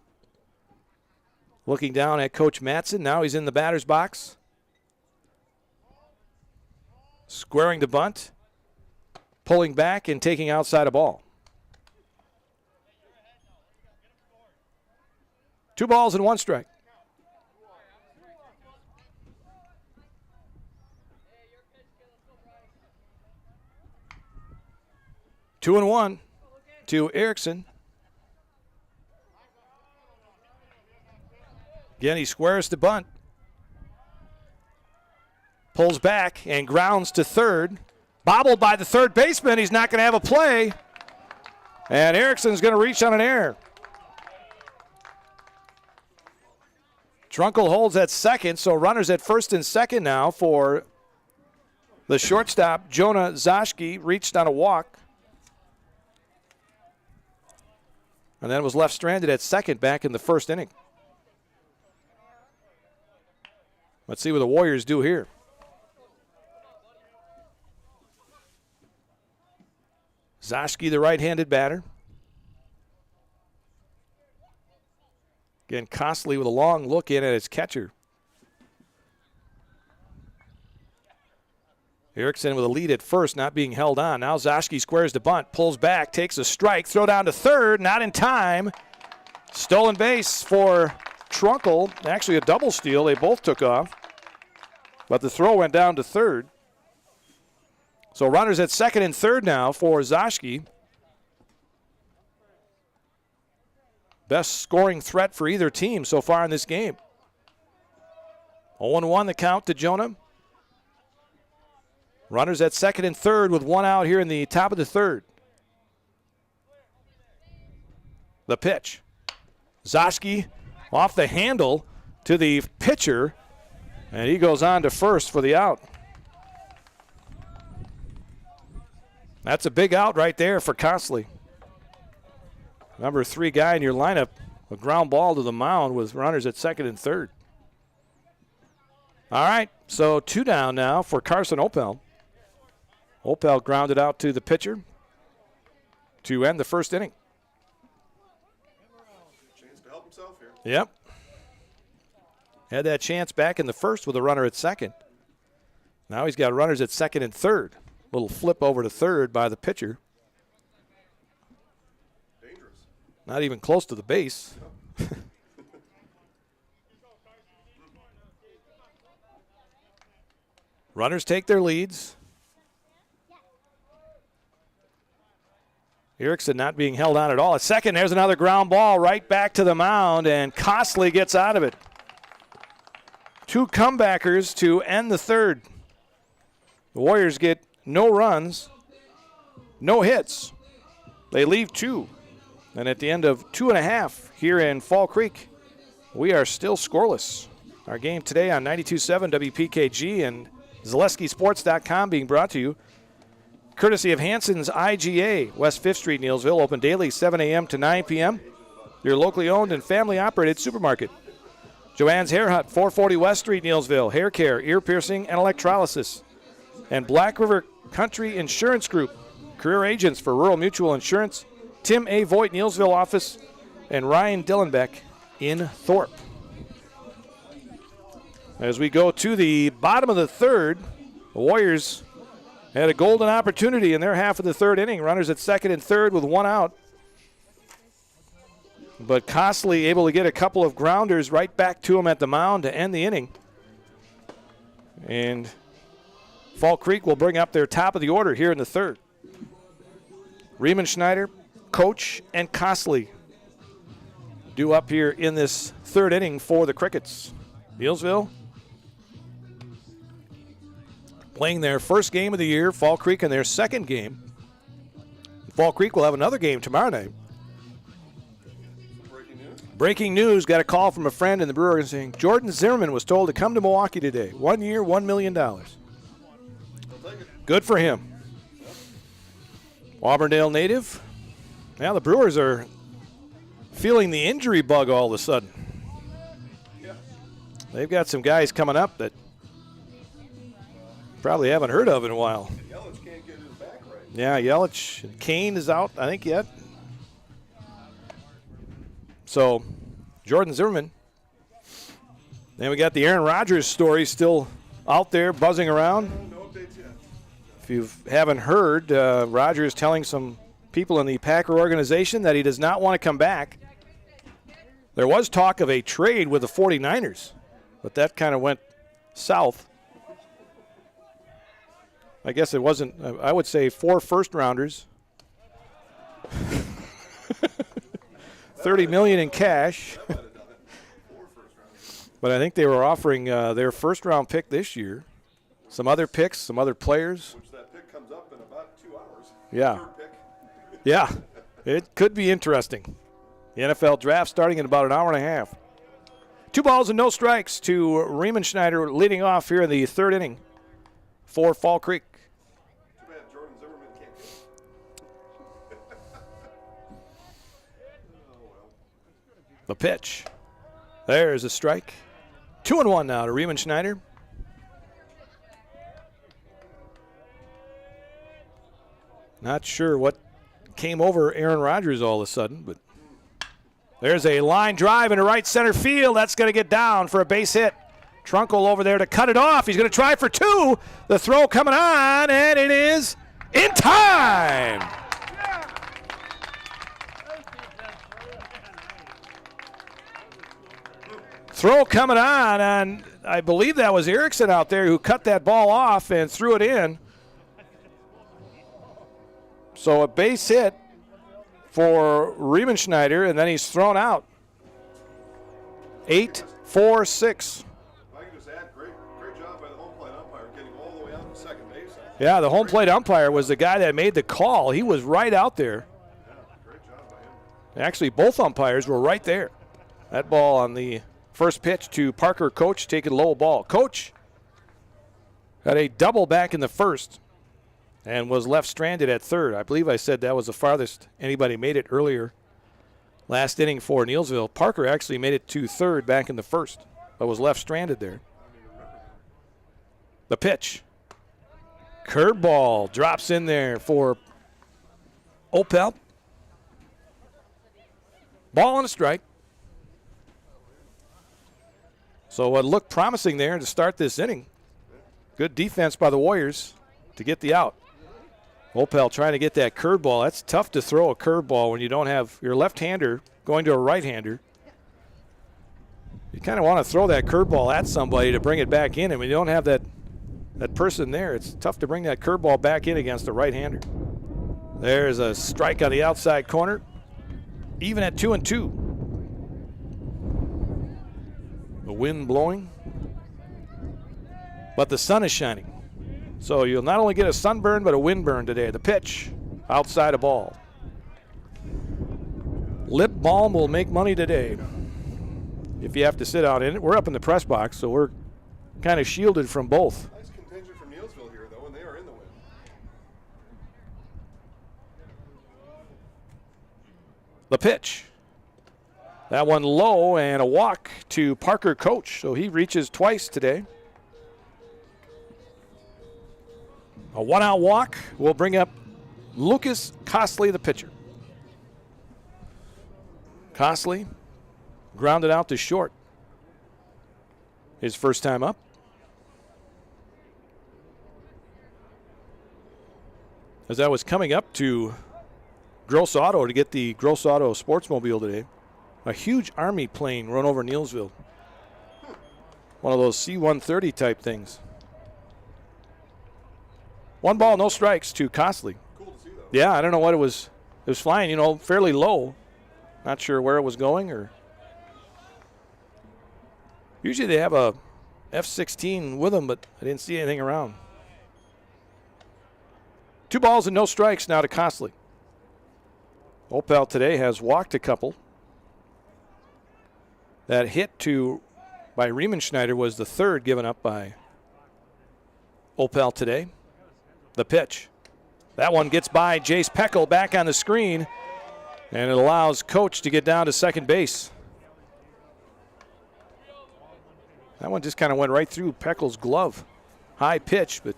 looking down at Coach Matson. Now he's in the batter's box. Squaring the bunt. Pulling back and taking outside a ball. 2 balls and 1 strike. Two and 1 to Erickson. Again, he squares the bunt. Pulls back and grounds to third. Bobbled by the third baseman. He's not going to have a play. And Erickson's going to reach on an error. Trunkle holds at second, so runners at first and second now for the shortstop. Jonah Zoschke reached on a walk. And then was left stranded at second back in the first inning. Let's see what the Warriors do here. Zoschke, the right-handed batter. Again, Costley with a long look in at his catcher. Erickson with a lead at first, not being held on. Now Zoschke squares the bunt, pulls back, takes a strike, throw down to third, not in time. Stolen base for Trunkle. Actually a double steal. They both took off. But the throw went down to third. So runners at second and third now for Zoschke. Best scoring threat for either team so far in this game. 0-1 the count to Jonah. Runners at second and third with 1 out here in the top of the third. The pitch. Zoschke off the handle to the pitcher, and he goes on to first for the out. That's a big out right there for Costley. Number 3 guy in your lineup, a ground ball to the mound with runners at second and third. All right, so 2 down now for Carson Opel. Opel grounded out to the pitcher to end the first inning. Chance to help himself here. Yep. Had that chance back in the first with a runner at second. Now he's got runners at second and third. Little flip over to third by the pitcher. Dangerous. Not even close to the base. Runners take their leads. Erickson not being held on at all. At second, there's another ground ball right back to the mound, and Costley gets out of it. 2 comebackers to end the third. The Warriors get no runs, no hits. They leave 2. And at the end of 2.5 here in Fall Creek, we are still scoreless. Our game today on 92.7 WPKG and ZaleskiSports.com being brought to you courtesy of Hanson's IGA, West 5th Street, Neillsville, open daily 7 a.m. to 9 p.m. Your locally owned and family-operated supermarket. Joanne's Hair Hut, 440 West Street, Neillsville, hair care, ear piercing, and electrolysis. And Black River Country Insurance Group, career agents for Rural Mutual Insurance, Tim A. Voigt, Neillsville office, and Ryan Dillenbeck in Thorpe. As we go to the bottom of the third, the Warriors had a golden opportunity in their half of the third inning. Runners at second and third with 1 out. But Costley able to get a couple of grounders right back to him at the mound to end the inning. And Fall Creek will bring up their top of the order here in the third. Riemenschneider, Coach, and Costley due up here in this third inning for the Crickets. Neillsville playing their first game of the year, Fall Creek in their second game. Fall Creek will have another game tomorrow night. Breaking news, got a call from a friend in the Brewer saying Jordan Zimmerman was told to come to Milwaukee today. 1 year, $1 million. Good for him. Auburndale native. Now the Brewers are feeling the injury bug all of a sudden. They've got some guys coming up that probably haven't heard of in a while. Yelich can't get his back right. Yeah, Yelich. Kane is out, I think, yet. So, Jordan Zimmerman. Then we got the Aaron Rodgers story still out there buzzing around. No updates yet. If you haven't heard, Rodgers telling some people in the Packer organization that he does not want to come back. There was talk of a trade with the 49ers, but that kind of went south. I guess it wasn't, I would say 4 first-rounders. $30 million in cash. But I think they were offering their first-round pick this year. Some other picks, some other players. Which that pick comes up in about 2 hours. Yeah. Third pick. Yeah, it could be interesting. The NFL draft starting in about an hour and a half. 2 balls and no strikes to Riemenschneider leading off here in the third inning for Fall Creek. Too bad Jordan Zimmerman can't get it. The pitch. There's a strike. 2-1 now to Riemenschneider. Not sure what came over Aaron Rodgers all of a sudden, but there's a line drive into right center field. That's going to get down for a base hit. Trunkle over there to cut it off. He's going to try for 2. The throw coming on, and it is in time. Throw coming on, and I believe that was Erickson out there who cut that ball off and threw it in. So a base hit for Riemenschneider, and then he's thrown out. 8-4-6. If I can just add, great job by the home plate umpire getting all the way out to second base. Yeah, the home plate umpire was the guy that made the call. He was right out there. Yeah, great job by him. Actually, both umpires were right there. That ball on the first pitch to Parker Coach taking low ball. Coach had a double back in the first and was left stranded at third. I believe I said that was the farthest anybody made it earlier last inning for Neillsville. Parker actually made it to third back in the first, but was left stranded there. The pitch. Curveball drops in there for Opel. Ball and a strike. So what looked promising there to start this inning. Good defense by the Warriors to get the out. Opel trying to get that curveball. That's tough to throw a curveball when you don't have your left-hander going to a right-hander. You kind of want to throw that curveball at somebody to bring it back in, and when you don't have that person there, it's tough to bring that curveball back in against a right-hander. There's a strike on the outside corner, even at 2-2. The wind blowing, but the sun is shining. So you'll not only get a sunburn, but a windburn today. The pitch, outside a ball. Lip balm will make money today if you have to sit out in it. We're up in the press box, so we're kind of shielded from both. Nice contingent from Neillsville here, though, and they are in the wind. The pitch. That one low, and a walk to Parker Coach, so he reaches twice today. A one-out walk will bring up Lucas Costley, the pitcher. Costley grounded out to short. His first time up. As I was coming up to Gross Auto to get the Gross Auto Sportsmobile today, a huge Army plane run over Neillsville. One of those C-130 type things. 1 ball, no strikes to Costley. Cool to see, though. Yeah, I don't know what it was. It was flying, fairly low. Not sure where it was going or. Usually they have a F-16 with them, but I didn't see anything around. 2 balls and no strikes now to Costley. Opel today has walked a couple. That hit by Riemenschneider was the third given up by Opel today. The pitch. That one gets by Jace Peckel back on the screen, and it allows Coach to get down to second base. That one just kind of went right through Peckel's glove. High pitch, but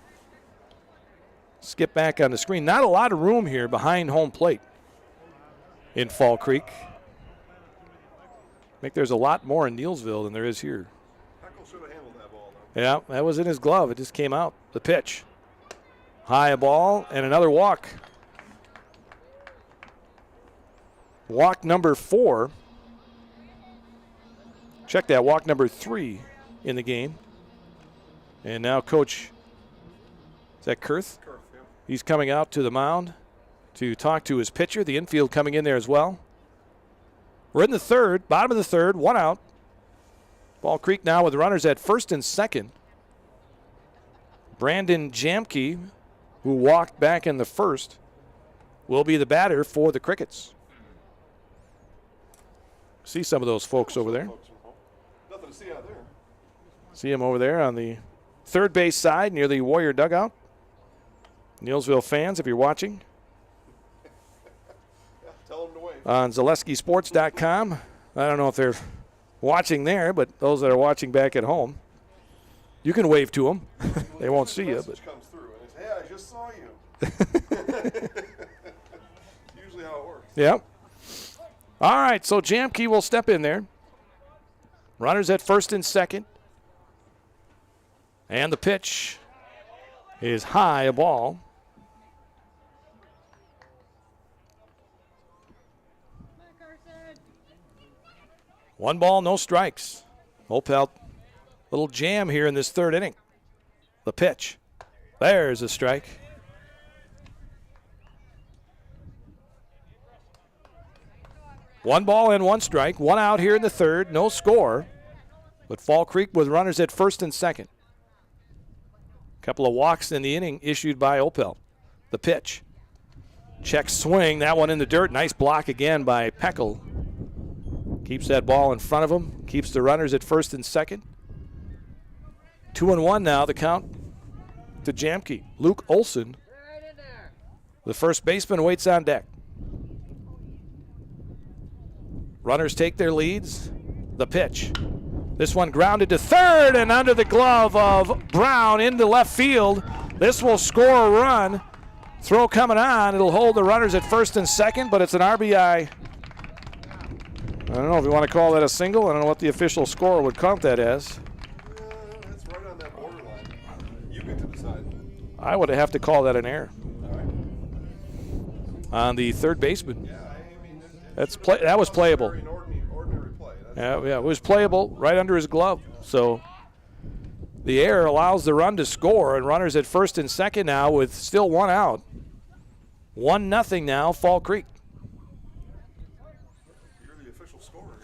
skip back on the screen. Not a lot of room here behind home plate in Fall Creek. I think there's a lot more in Neillsville than there is here. Peckel should have handled that ball, though. Yeah, that was in his glove. It just came out. The pitch. High ball and another walk. Walk number 4. Check that, walk number 3 in the game. And now Coach, is that Kurth? Kurth, yeah. He's coming out to the mound to talk to his pitcher. The infield coming in there as well. We're in the third, bottom of the third, 1 out. Fall Creek now with runners at first and second. Brandon Jamke, who walked back in the first, will be the batter for the Crickets. See some of those folks over there. Nothing to see out there. See him over there on the third base side near the Warrior dugout. Neillsville fans, if you're watching, Yeah, tell them to wait. on ZaleskiSports.com. I don't know if they're watching there, but those that are watching back at home, you can wave to them. They won't see you. But Message comes through, and it's, hey, I just saw you. Usually how it works. Yep. All right, so Jamke will step in there. Runners at first and second. And the pitch is high, a ball. One ball, no strikes. Opel, little jam here in this third inning. The pitch. There's a strike. One ball and 1 strike. 1 out here in the third. No score. But Fall Creek with runners at first and second. Couple of walks in the inning issued by Opel. The pitch. Check swing. That one in the dirt. Nice block again by Peckel. Keeps that ball in front of him. Keeps the runners at first and second. 2-1 now, the count to Jamke. Luke Olson, the first baseman, waits on deck. Runners take their leads. The pitch. This one grounded to third and under the glove of Brown into left field. This will score a run. Throw coming on. It'll hold the runners at first and second, but it's an RBI. I don't know if you want to call that a single. I don't know what the official score would count that as. That's right on that borderline. You get to decide. I would have to call that an error. All right. on the third baseman. Yeah, I mean, That was playable. Very ordinary play. Yeah, it was playable right under his glove. So the error allows the run to score, and runners at first and second now with still one out. 1-0 now, Fall Creek. You're the official scorer.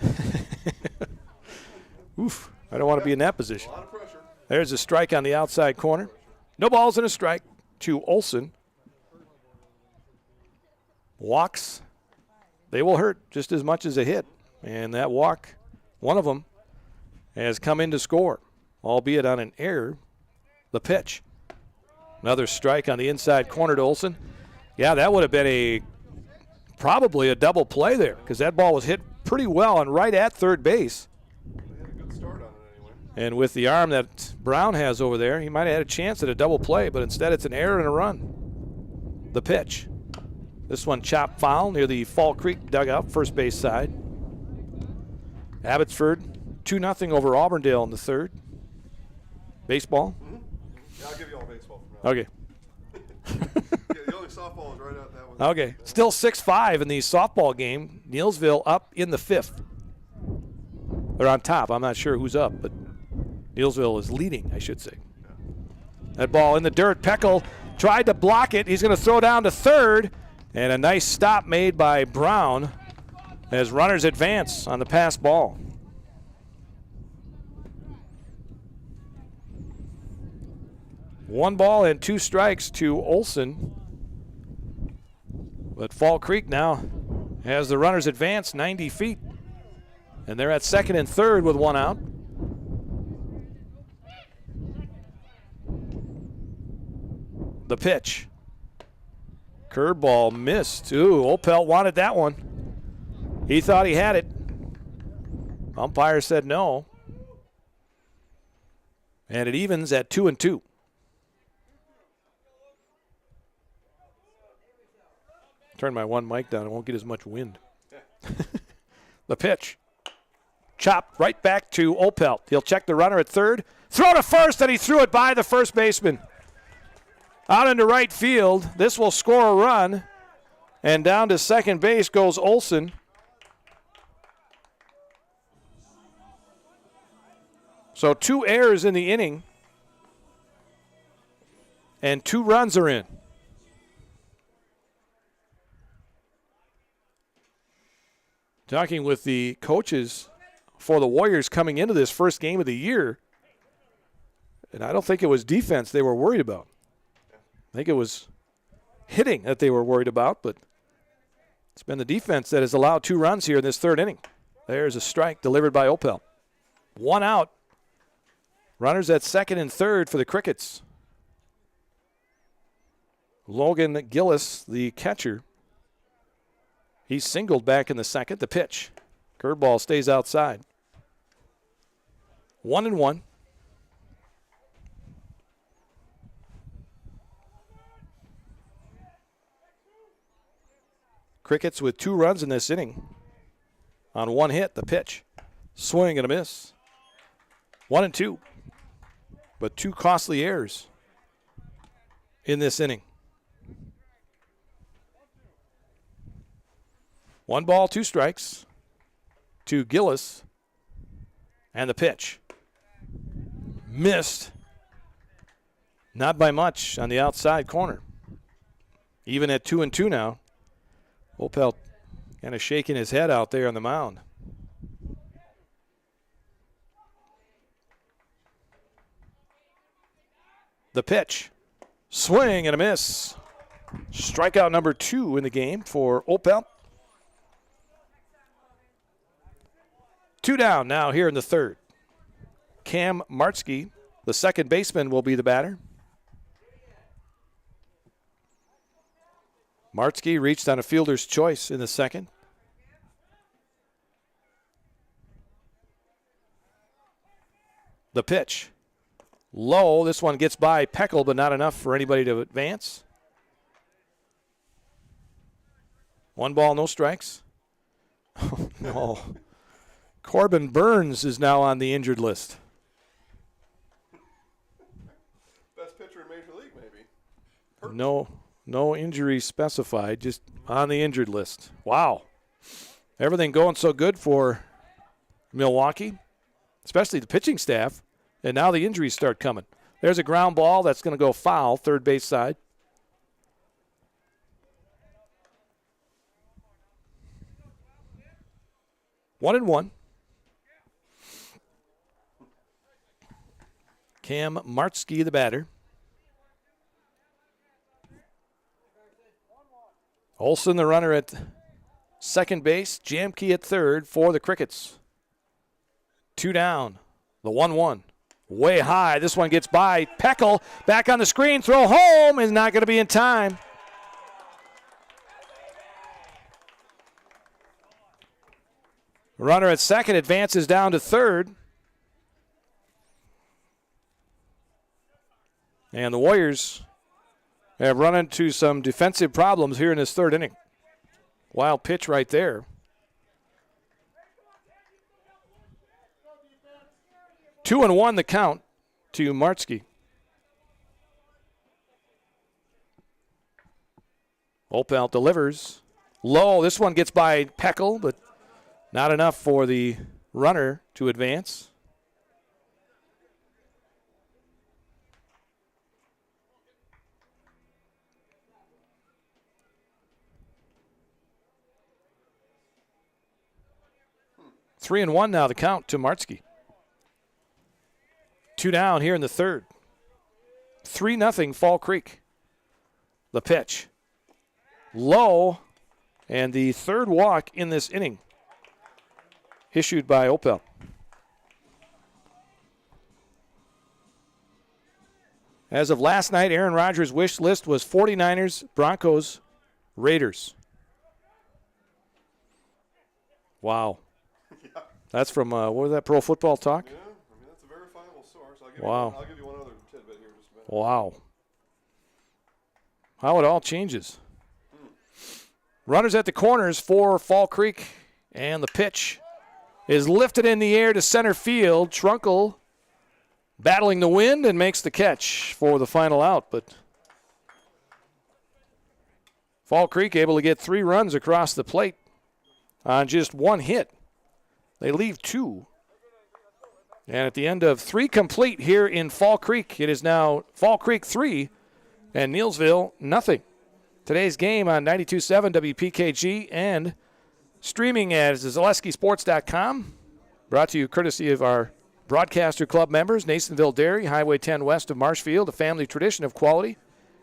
Oof, I don't want to be in that position. A lot of pressure. There's a strike on the outside corner. No balls and a strike to Olson. Walks, they will hurt just as much as a hit. And that walk, one of them, has come in to score, albeit on an error. The pitch. Another strike on the inside corner to Olson. Yeah, that would have been probably a double play there because that ball was hit pretty well and right at third base. They had a good start on it anyway. And with the arm that Brown has over there, he might have had a chance at a double play, but instead it's an error and a run. The pitch. This one chopped foul near the Fall Creek dugout, first base side. Abbotsford 2-0 over Auburndale in the third. Baseball? Mm-hmm. Yeah, I'll give you all baseball from now. Okay. Yeah, the only softball is right out that one. Okay. Still 6-5 in the softball game. Neillsville up in the fifth. They're on top. I'm not sure who's up, but Neillsville is leading, I should say. That ball in the dirt. Peckel tried to block it. He's going to throw down to third. And a nice stop made by Brown as runners advance on the pass ball. One ball and two strikes to Olson. But Fall Creek now has the runners advance 90 feet. And they're at second and third with one out. The pitch. Curveball missed. Ooh, Opelt wanted that one. He thought he had it. Umpire said no. And it evens at 2-2. Turn my one mic down. I won't get as much wind. The pitch. Chopped right back to Opelt. He'll check the runner at third. Throw to first, and he threw it by the first baseman. Out into right field. This will score a run. And down to second base goes Olson. So 2 errors in the inning. And 2 runs are in. Talking with the coaches for the Warriors coming into this first game of the year. And I don't think it was defense they were worried about. I think it was hitting that they were worried about, but it's been the defense that has allowed 2 runs here in this third inning. There's a strike delivered by Opel. 1 out. Runners at second and third for the Crickets. Logan Gillis, the catcher. He singled back in the second. The pitch. Curveball stays outside. 1-1. Crickets with 2 runs in this inning. On 1 hit, the pitch. Swing and a miss. 1-2. But 2 costly errors in this inning. 1 ball, 2 strikes to Gillis. And the pitch. Missed. Not by much on the outside corner. Even at 2-2 now. Opel kind of shaking his head out there on the mound. The pitch. Swing and a miss. Strikeout number 2 in the game for Opel. 2 down now here in the third. Cam Martzke, the second baseman, will be the batter. Martzke reached on a fielder's choice in the second. The pitch. Low. This one gets by Peckel, but not enough for anybody to advance. 1 ball, no strikes. Oh, no. Corbin Burns is now on the injured list. Best pitcher in Major League, maybe. No, No injury specified, just on the injured list. Wow. Everything going so good for Milwaukee, especially the pitching staff, and now the injuries start coming. There's a ground ball that's going to go foul, third base side. One and one. Cam Martzke, the batter. Olson, the runner at second base. Jamke at third for the Crickets. 2 down. The 1-1. Way high. This one gets by. Peckel back on the screen. Throw home is not going to be in time. Runner at second advances down to third. And the Warriors have run into some defensive problems here in this third inning. Wild pitch right there. Two and one the count to Martzke. Opel delivers. Low. This one gets by Peckel, but not enough for the runner to advance. Three and one now the count to Martzke. 2 down here in the third. 3-0 Fall Creek. The pitch. Low, and the third walk in this inning issued by Opel. As of last night, Aaron Rodgers' wish list was 49ers, Broncos, Raiders. Wow. Yeah. That's from, what was that, Pro Football Talk? Yeah, I mean, that's a verifiable source. Wow. I'll give you one other tidbit here in just a minute. Wow. How it all changes. Runners at the corners for Fall Creek, and the pitch is lifted in the air to center field. Trunkle battling the wind and makes the catch for the final out, but Fall Creek able to get 3 runs across the plate on just 1 hit. They leave 2. And at the end of 3 complete here in Fall Creek, it is now Fall Creek 3 and Neillsville nothing. Today's game on 92.7 WPKG and streaming at ZaleskiSports.com. Brought to you courtesy of our Broadcaster Club members, Neillsville Dairy, Highway 10 west of Marshfield, a family tradition of quality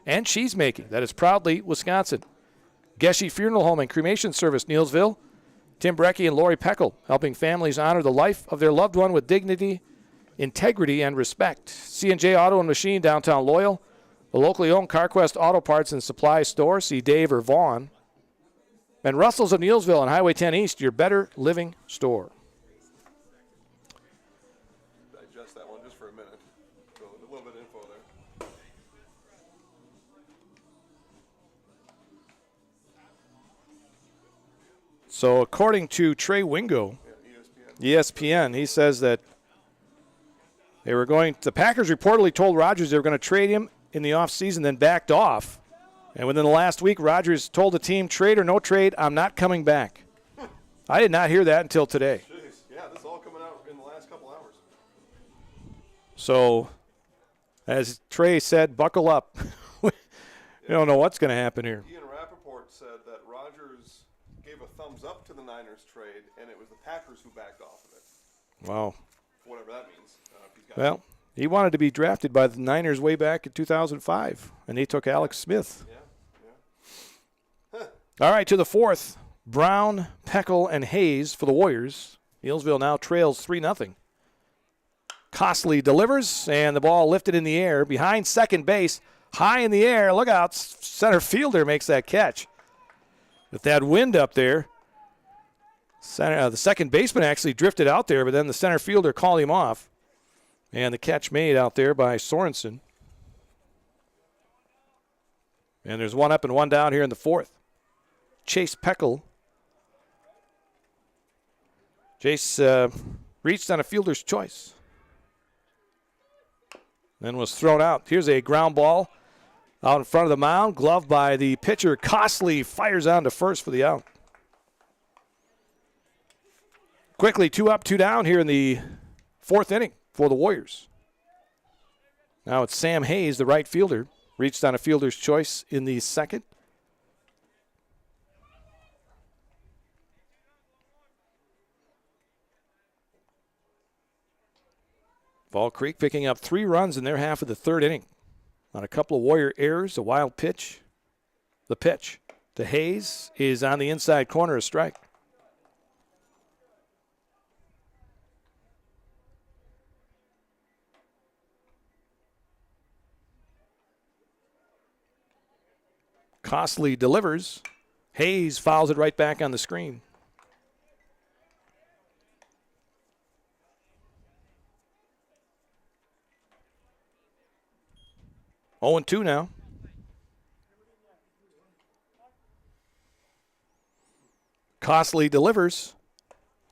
and cheese making that is proudly Wisconsin. Geshe Funeral Home and Cremation Service, Neillsville. Tim Brecky and Lori Peckel, helping families honor the life of their loved one with dignity, integrity, and respect. C&J Auto and Machine, downtown Loyal. The locally owned CarQuest Auto Parts and Supply Store. See Dave or Vaughn. And Russell's of Neillsville on Highway 10 East, your better living store. Digest that one just for a minute. So a little bit of info there. So according to Trey Wingo, ESPN, he says that the Packers reportedly told Rodgers they were going to trade him in the offseason, then backed off. And within the last week, Rodgers told the team, trade or no trade, I'm not coming back. I did not hear that until today. Jeez. Yeah, this is all coming out in the last couple hours. So, as Trey said, buckle up. We don't know what's going to happen here. Ian Rappaport said that Rodgers gave a thumbs up to the Niners trade, and it was the Packers who backed off of it. Wow. Whatever that means. Well, he wanted to be drafted by the Niners way back in 2005, and they took Alex Smith. Yeah. All right, to the fourth. Brown, Peckel, and Hayes for the Warriors. Neillsville now trails 3-0. Costley delivers, and the ball lifted in the air behind second base. High in the air. Look out. Center fielder makes that catch. With that wind up there, the second baseman actually drifted out there, but then the center fielder called him off. And the catch made out there by Sorensen. And there's 1 up and 1 down here in the fourth. Chase Peckel. Chase reached on a fielder's choice. Then was thrown out. Here's a ground ball Out in front of the mound, gloved by the pitcher. Costly fires on to first for the out. Quickly, 2 up, 2 down here in the 4th inning for the Warriors. Now it's Sam Hayes, the right fielder. Reached on a fielder's choice in the 2nd. Fall Creek picking up 3 runs in their half of the 3rd inning on a couple of Warrior errors, a wild pitch. The pitch to Hayes is on the inside corner, a strike. Costly delivers. Hayes fouls it right back on the screen. 0-2 now. Costly delivers.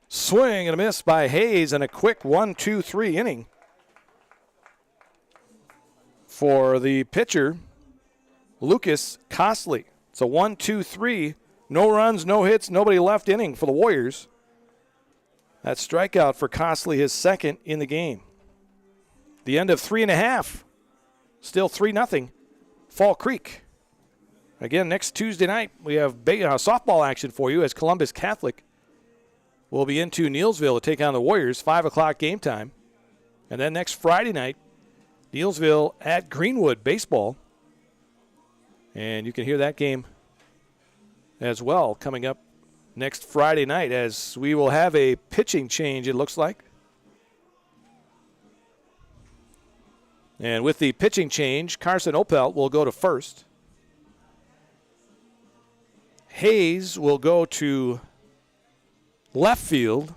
Swing and a miss by Hayes, and a quick 1-2-3 inning for the pitcher, Lucas Costly. It's a 1-2-3. No runs, no hits, nobody left inning for the Warriors. That strikeout for Costly, his 2nd in the game. The end of 3.5. Still 3-0. Fall Creek. Again, next Tuesday night, we have softball action for you as Columbus Catholic will be into Neillsville to take on the Warriors, 5 o'clock game time. And then next Friday night, Neillsville at Greenwood baseball. And you can hear that game as well coming up next Friday night, as we will have a pitching change, it looks like. And with the pitching change, Carson Opelt will go to first. Hayes will go to left field.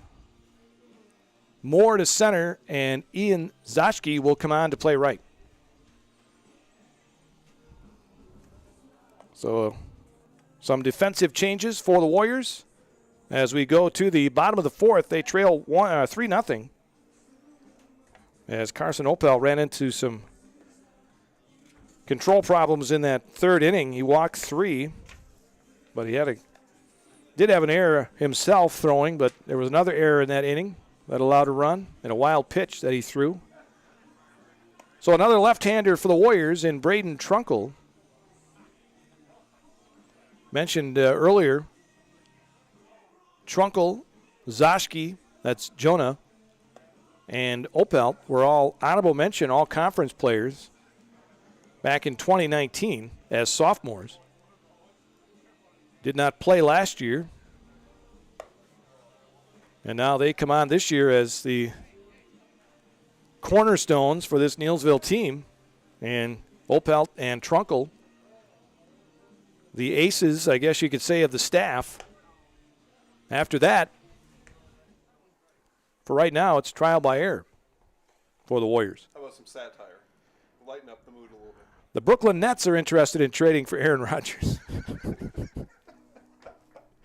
Moore to center, and Ian Zachke will come on to play right. So some defensive changes for the Warriors. As we go to the bottom of the 4th, they trail 3-0. As Carson Opel ran into some control problems in that 3rd inning. He walked 3, but he did have an error himself throwing, but there was another error in that inning that allowed a run and a wild pitch that he threw. So another left-hander for the Warriors in Braden Trunkle. Mentioned earlier, Trunkle, Zachke, that's Jonah, and Opelt were all honorable mention, all conference players back in 2019 as sophomores. Did not play last year. And now they come on this year as the cornerstones for this Neillsville team. And Opelt and Trunkle, the aces, I guess you could say, of the staff. After that, for right now, it's trial by error for the Warriors. How about some satire? Lighten up the mood a little bit. The Brooklyn Nets are interested in trading for Aaron Rodgers.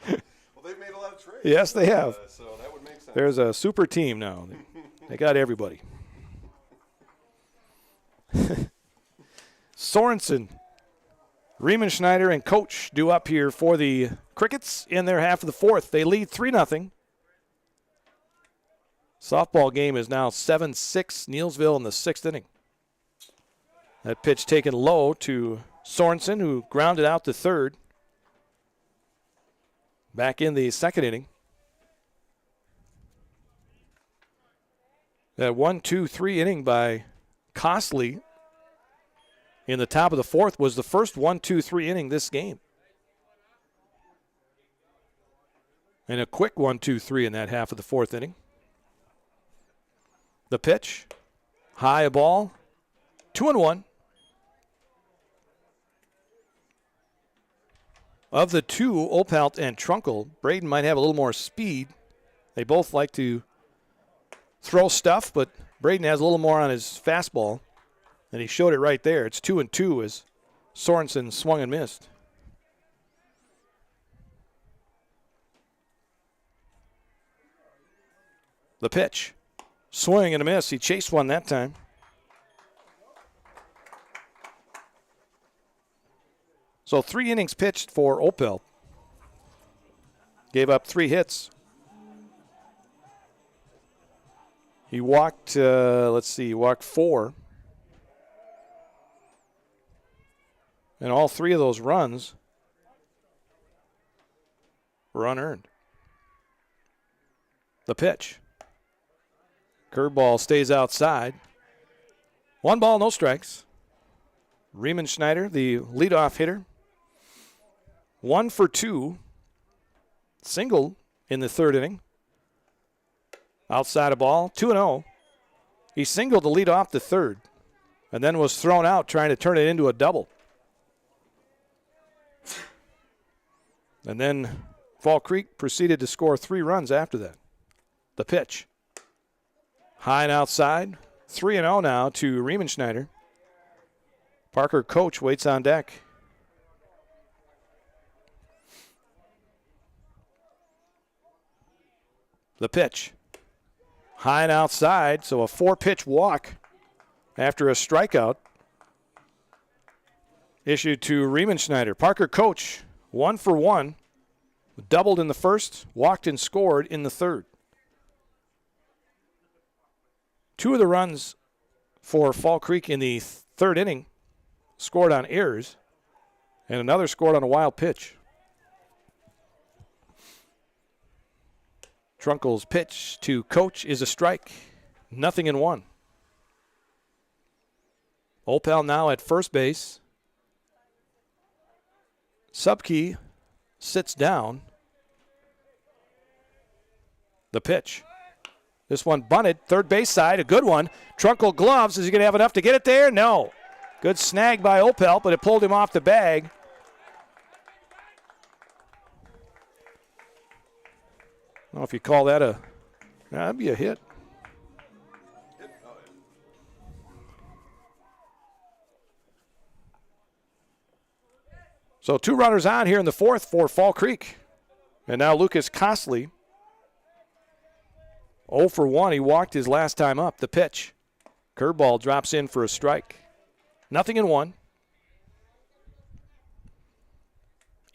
Well, they've made a lot of trades. Yes, they have. So that would make sense. There's a super team now. They got everybody. Sorensen, Riemenschneider, and Coach due up here for the Crickets in their half of the 4th. They lead 3-0. Softball game is now 7-6, Neillsville in the 6th inning. That pitch taken low to Sorensen, who grounded out to third. Back in the 2nd inning. That 1-2-3 inning by Costly in the top of the 4th was the first 1-2-3 inning this game. And a quick 1-2-3 in that half of the 4th inning. The pitch, high a ball, 2-1. Of the two, Opelt and Trunkle, Braden might have a little more speed. They both like to throw stuff, but Braden has a little more on his fastball, and he showed it right there. It's 2-2 as Sorensen swung and missed. The pitch. Swing and a miss. He chased one that time. So 3 innings pitched for Opel. Gave up 3 hits. He walked, he walked 4. And all 3 of those runs were unearned. The pitch. Curveball stays outside. 1 ball, no strikes. Riemann Schneider, the leadoff hitter. 1 for 2. Single in the 3rd inning. Outside a ball, 2-0. He singled to lead off the 3rd and then was thrown out trying to turn it into a double. And then Fall Creek proceeded to score 3 runs after that. The pitch. High and outside. 3-0 now to Riemann Schneider. Parker Coach waits on deck. The pitch. High and outside, so a 4-pitch walk after a strikeout issued to Riemann Schneider. Parker Coach, 1 for 1, doubled in the 1st, walked and scored in the 3rd. 2 of the runs for Fall Creek in the 3rd inning scored on errors, and another scored on a wild pitch. Trunkle's pitch to Coach is a strike. 0-1. Opel now at first base. Subkey sits down. The pitch. This one bunted, third base side, a good one. Trunkle gloves. Is he going to have enough to get it there? No. Good snag by Opel, but it pulled him off the bag. I don't know if you call that that'd be a hit. So 2 runners on here in the 4th for Fall Creek. And now Lucas Costley, 0 for 1. He walked his last time up. The pitch. Curveball drops in for a strike. 0-1.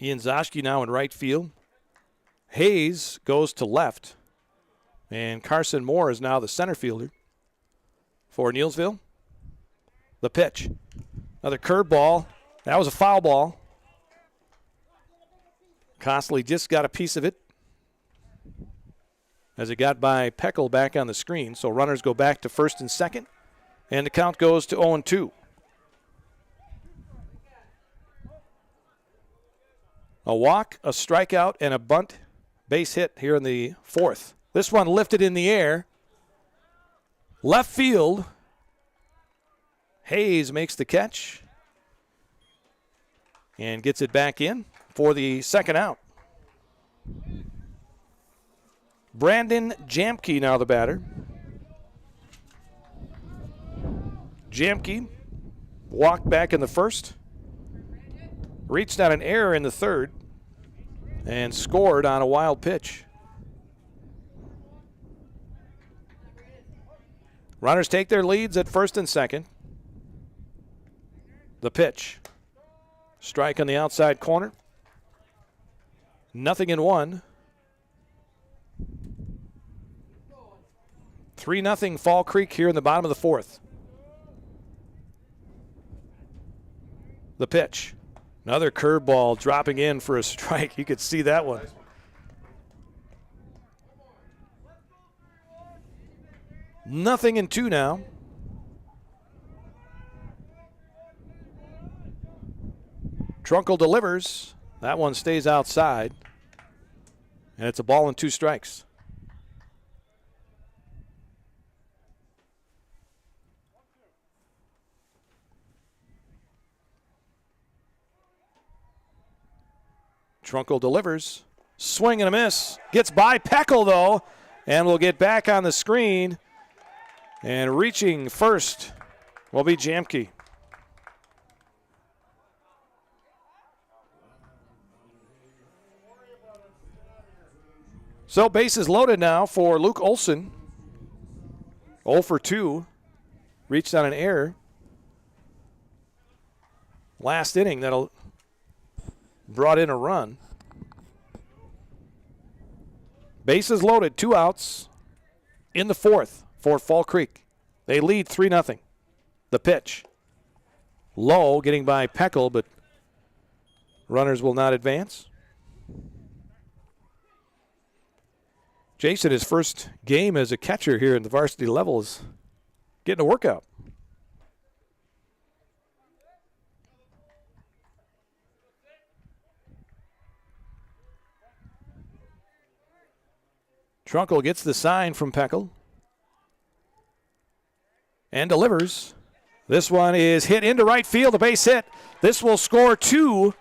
Ian Zoschke now in right field. Hayes goes to left, and Carson Moore is now the center fielder for Neillsville. The pitch. Another curveball. That was a foul ball. Costley just got a piece of it as it got by Peckel back on the screen. So runners go back to 1st and 2nd, and the count goes to 0-2. A walk, a strikeout, and a bunt base hit here in the 4th. This one lifted in the air. Left field. Hayes makes the catch and gets it back in for the 2nd out. Brandon Jamke now the batter. Jamke walked back in the 1st. Reached on an error in the 3rd. And scored on a wild pitch. Runners take their leads at 1st and 2nd. The pitch. Strike on the outside corner. 0-1. 3-0 Fall Creek here in the bottom of the 4th. The pitch. Another curveball dropping in for a strike. You could see that one. Nothing in 2 now. Trunkle delivers. That one stays outside. And it's a ball and 2 strikes. Trunkle delivers. Swing and a miss. Gets by Peckel, though, and will get back on the screen. And reaching first will be Jamke. So bases loaded now for Luke Olson. 0 for 2. Reached on an error. Last inning, that'll brought in a run. Bases loaded, 2 outs in the 4th for Fall Creek. They lead 3-0. The pitch. Low, getting by Peckel, but runners will not advance. Jason, his first game as a catcher here in the varsity level, is getting a workout. Trunkel gets the sign from Peckel and delivers. This one is hit into right field, a base hit. This will score 2.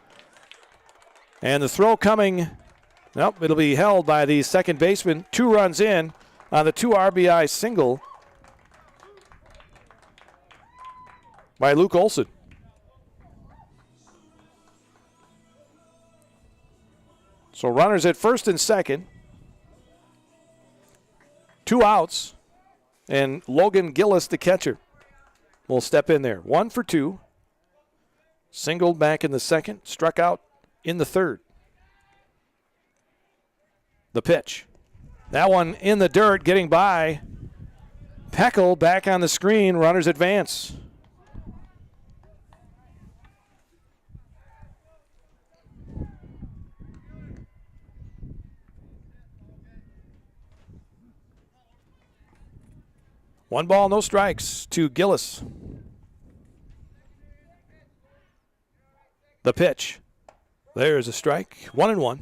And the throw coming, nope, it'll be held by the second baseman. 2 runs in on the 2 RBI single by Luke Olson. So runners at first and second. 2 outs, and Logan Gillis, the catcher, will step in there. 1 for 2. Singled back in the second, struck out in the third. The pitch. That one in the dirt, getting by Peckel, back on the screen. Runners advance. One ball, no strikes to Gillis. The pitch. There's a strike. 1-1.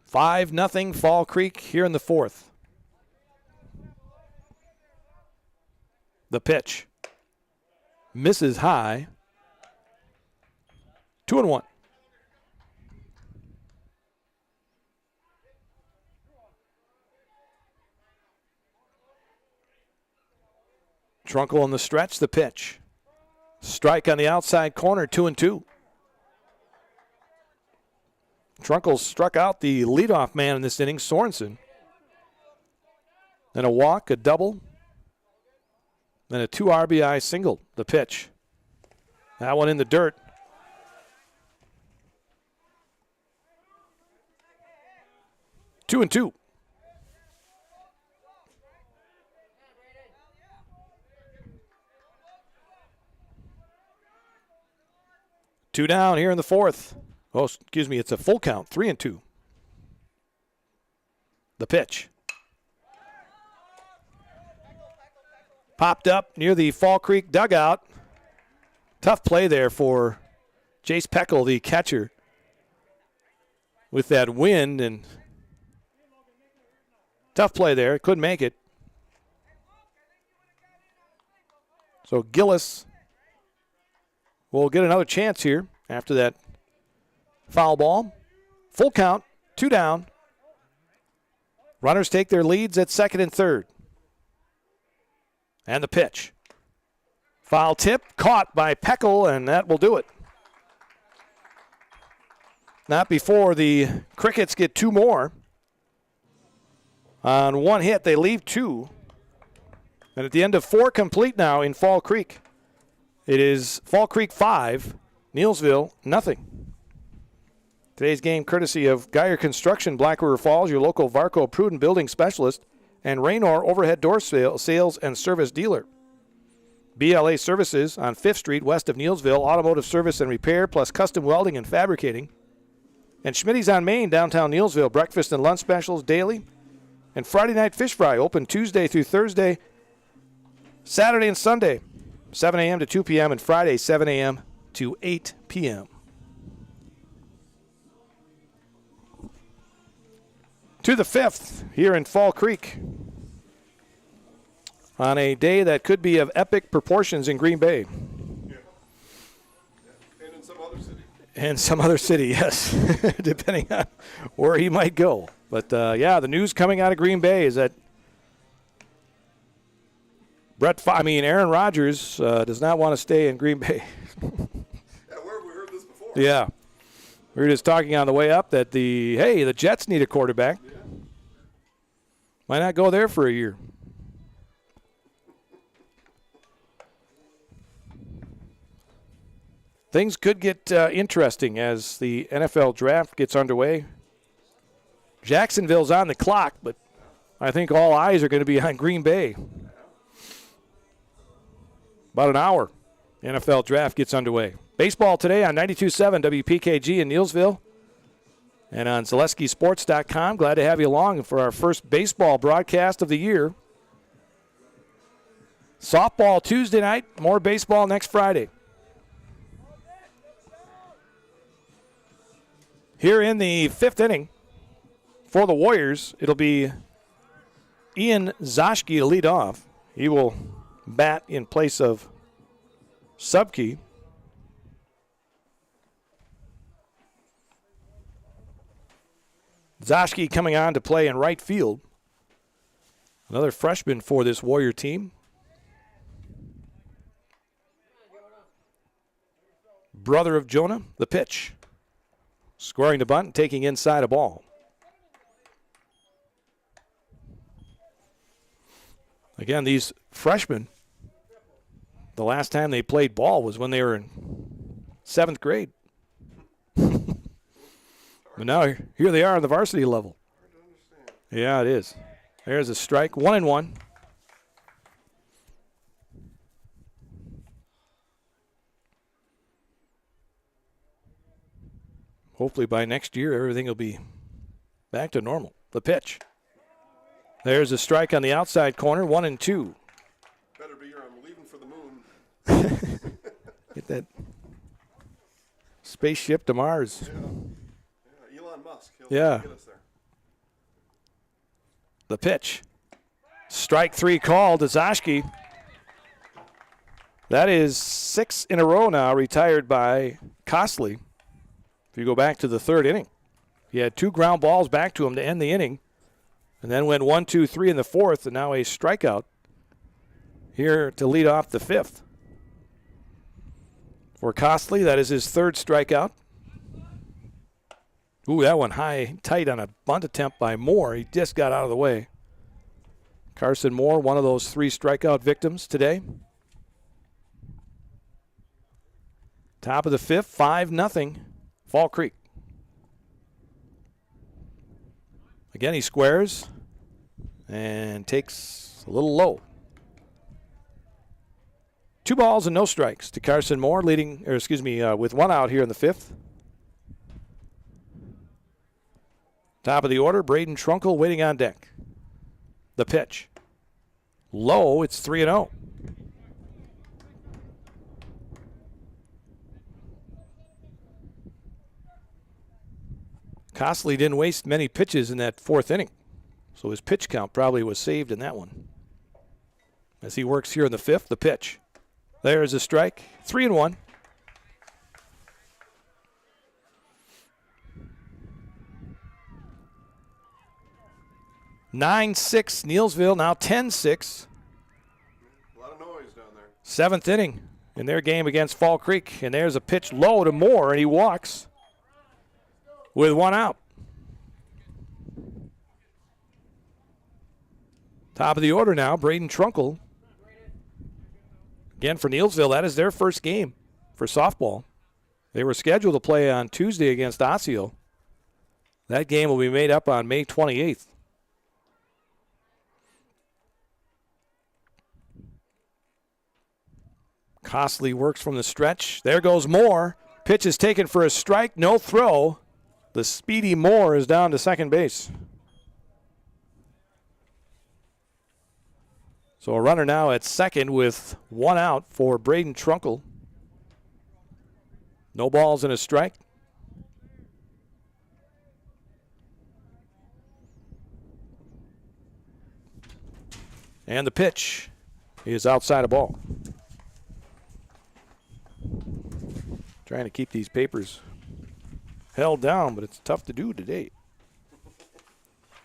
Five nothing Fall Creek here in the 4th. The pitch. Misses high. 2-1. Trunkel on the stretch, the pitch. Strike on the outside corner, 2-2. Trunkel struck out the leadoff man in this inning, Sorensen. Then a walk, a double, then a 2 RBI single, the pitch. That one in the dirt. Two and two. Two down here in the 4th. Oh, excuse me, it's a full count, 3-2. The pitch. Popped up near the Fall Creek dugout. Tough play there for Jace Peckel, the catcher, with that wind, and tough play there. Couldn't make it. So Gillis will get another chance here after that foul ball. Full count, 2 down. Runners take their leads at second and third. And the pitch. Foul tip, caught by Peckel, and that will do it. Not before the Crickets get 2 more. On 1 hit, they leave 2. And at the end of 4 complete now in Fall Creek, it is Fall Creek 5, Neillsville nothing. Today's game courtesy of Geyer Construction, Black River Falls, your local Varco Prudent building specialist, and Raynor Overhead Door Sales and Service Dealer. BLA Services on 5th Street west of Neillsville, automotive service and repair, plus custom welding and fabricating. And Schmitty's on Main, downtown Neillsville, breakfast and lunch specials daily. And Friday night fish fry, open Tuesday through Thursday, Saturday and Sunday, 7 a.m. to 2 p.m., and Friday, 7 a.m. to 8 p.m. To the 5th here in Fall Creek on a day that could be of epic proportions in Green Bay. Yeah. And in some other city. And some other city, yes, depending on where he might go. But, yeah, the news coming out of Green Bay is that Aaron Rodgers does not want to stay in Green Bay. Yeah, where have we heard this before? Yeah. We were just talking on the way up that the Jets need a quarterback. Yeah. Why not go there for a year? things could get interesting as the NFL draft gets underway. Jacksonville's on the clock, but I think all eyes are going to be on Green Bay. About an hour, NFL draft gets underway. Baseball today on 92.7 WPKG in Neillsville and on ZaleskiSports.com. Glad to have you along for our first baseball broadcast of the year. Softball Tuesday night, more baseball next Friday. Here in the fifth inning for the Warriors, it'll be Ian Zoschke to lead off. He will bat in place of Subke. Zoschke coming on to play in right field. Another freshman for this Warrior team. Brother of Jonah, the pitch. Scoring the bunt, taking inside a ball. Again, these freshmen, the last time they played ball was when they were in 7th grade. But now here they are on the varsity level. Yeah, it is. There's a strike, 1-1. Hopefully by next year everything will be back to normal. The pitch. There's a strike on the outside corner, 1-2. Better be here. I'm leaving for the moon. Get that spaceship to Mars. Yeah. Elon Musk. He'll Yeah. get us there. The pitch. Strike 3 called to Zoschke. That is 6 in a row now retired by Costley. If you go back to the 3rd inning, he had 2 ground balls back to him to end the inning, and then went 1, 2, 3 in the 4th, and now a strikeout here to lead off the 5th. For Costley, that is his 3rd strikeout. Ooh, that one high, tight on a bunt attempt by Moore. He just got out of the way. Carson Moore, one of those 3 strikeout victims today. Top of the 5th, 5-0, Fall Creek. Again, he squares and takes a little low. 2 balls and no strikes to Carson Moore, with 1 out here in the 5th. Top of the order, Braden Trunkle waiting on deck. The pitch. Low, it's 3-0. Costley didn't waste many pitches in that 4th inning, so his pitch count probably was saved in that one. As he works here in the 5th, the pitch. There's a strike, 3-1. (9-6) Neillsville, now 10-6. A lot of noise down there. 7th inning in their game against Fall Creek, and there's a pitch low to Moore, and he walks with 1 out. Top of the order now, Braden Trunkle. Again, for Neillsville, that is their first game for softball. They were scheduled to play on Tuesday against Osseo. That game will be made up on May 28th. Costley works from the stretch. There goes Moore. Pitch is taken for a strike, no throw. The speedy Moore is down to second base. So a runner now at second with 1 out for Braden Trunkle. No balls and a strike. And the pitch is outside a ball. Trying to keep these papers held down, but it's tough to do today.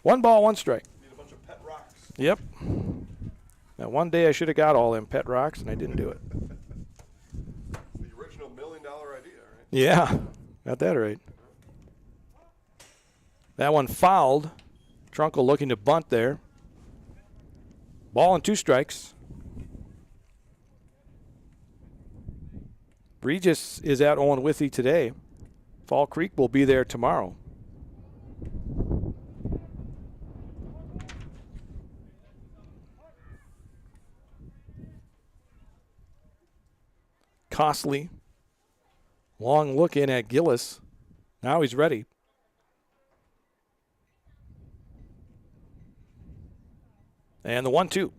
1 ball, 1 strike. Need a bunch of pet rocks. Yep. Now, one day I should have got all them pet rocks, and I didn't do it. The original $1 million idea, right? Yeah, got that right. That one fouled. Trunkle looking to bunt there. Ball and 2 strikes. Regis is at Owen Withy today. Fall Creek will be there tomorrow. Costly. Long look in at Gillis. Now he's ready. And the 1-2.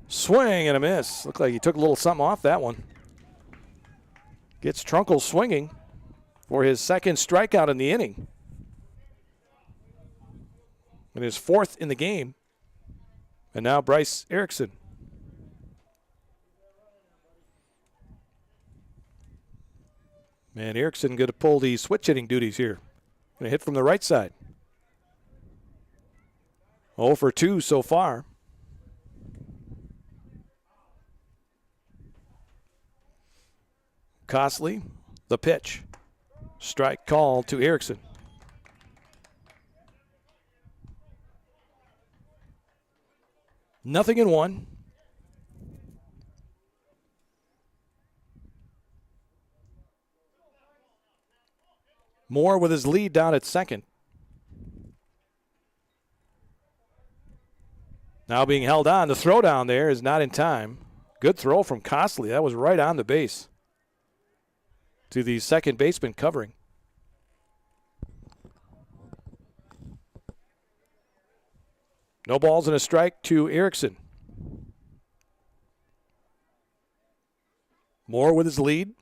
Swing and a miss. Looked like he took a little something off that one. Gets Trunkle swinging for his second strikeout in the inning. And his fourth in the game. And now Bryce Erickson. Man, Erickson going to pull the switch hitting duties here. Going to hit from the right side. 0 for 2 so far. Costly, the pitch. Strike call to Erickson. Nothing in one. Moore with his lead down at second. Now being held on. The throw down there is not in time. Good throw from Costly. That was right on the base to the second baseman covering. No balls and a strike to Erickson. Moore with his lead.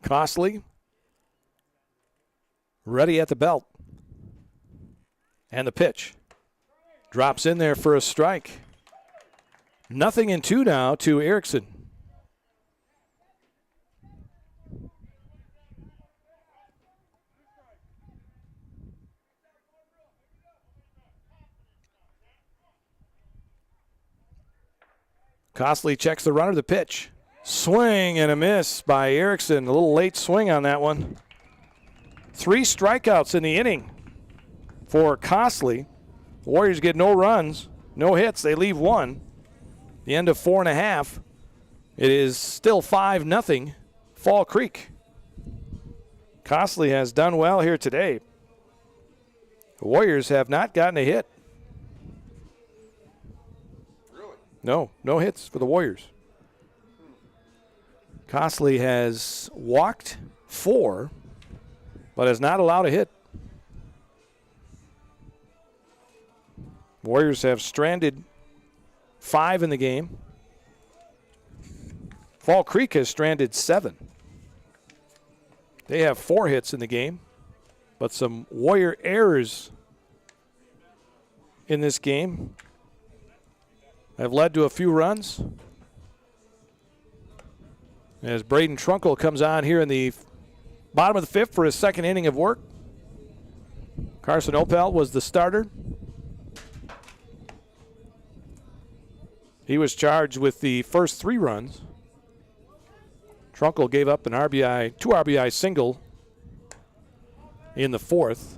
Costly. Ready at the belt. And the pitch. Drops in there for a strike. Nothing in 2 now to Erickson. Costly checks the runner, the pitch. Swing and a miss by Erickson. A little late swing on that one. 3 strikeouts in the inning for Costly. The Warriors get no runs, no hits. They leave 1. The end of 4.5. It is still 5-0 Fall Creek. Costly has done well here today. The Warriors have not gotten a hit. Really? No hits for the Warriors. Costly has walked 4, but has not allowed a hit. Warriors have stranded 5 in the game. Fall Creek has stranded 7. They have 4 hits in the game, but some Warrior errors in this game have led to a few runs. As Braden Trunkle comes on here in the bottom of the 5th for his second inning of work. Carson Opel was the starter. He was charged with the first 3 runs. Trunkle gave up an RBI, 2 RBI single in the 4th.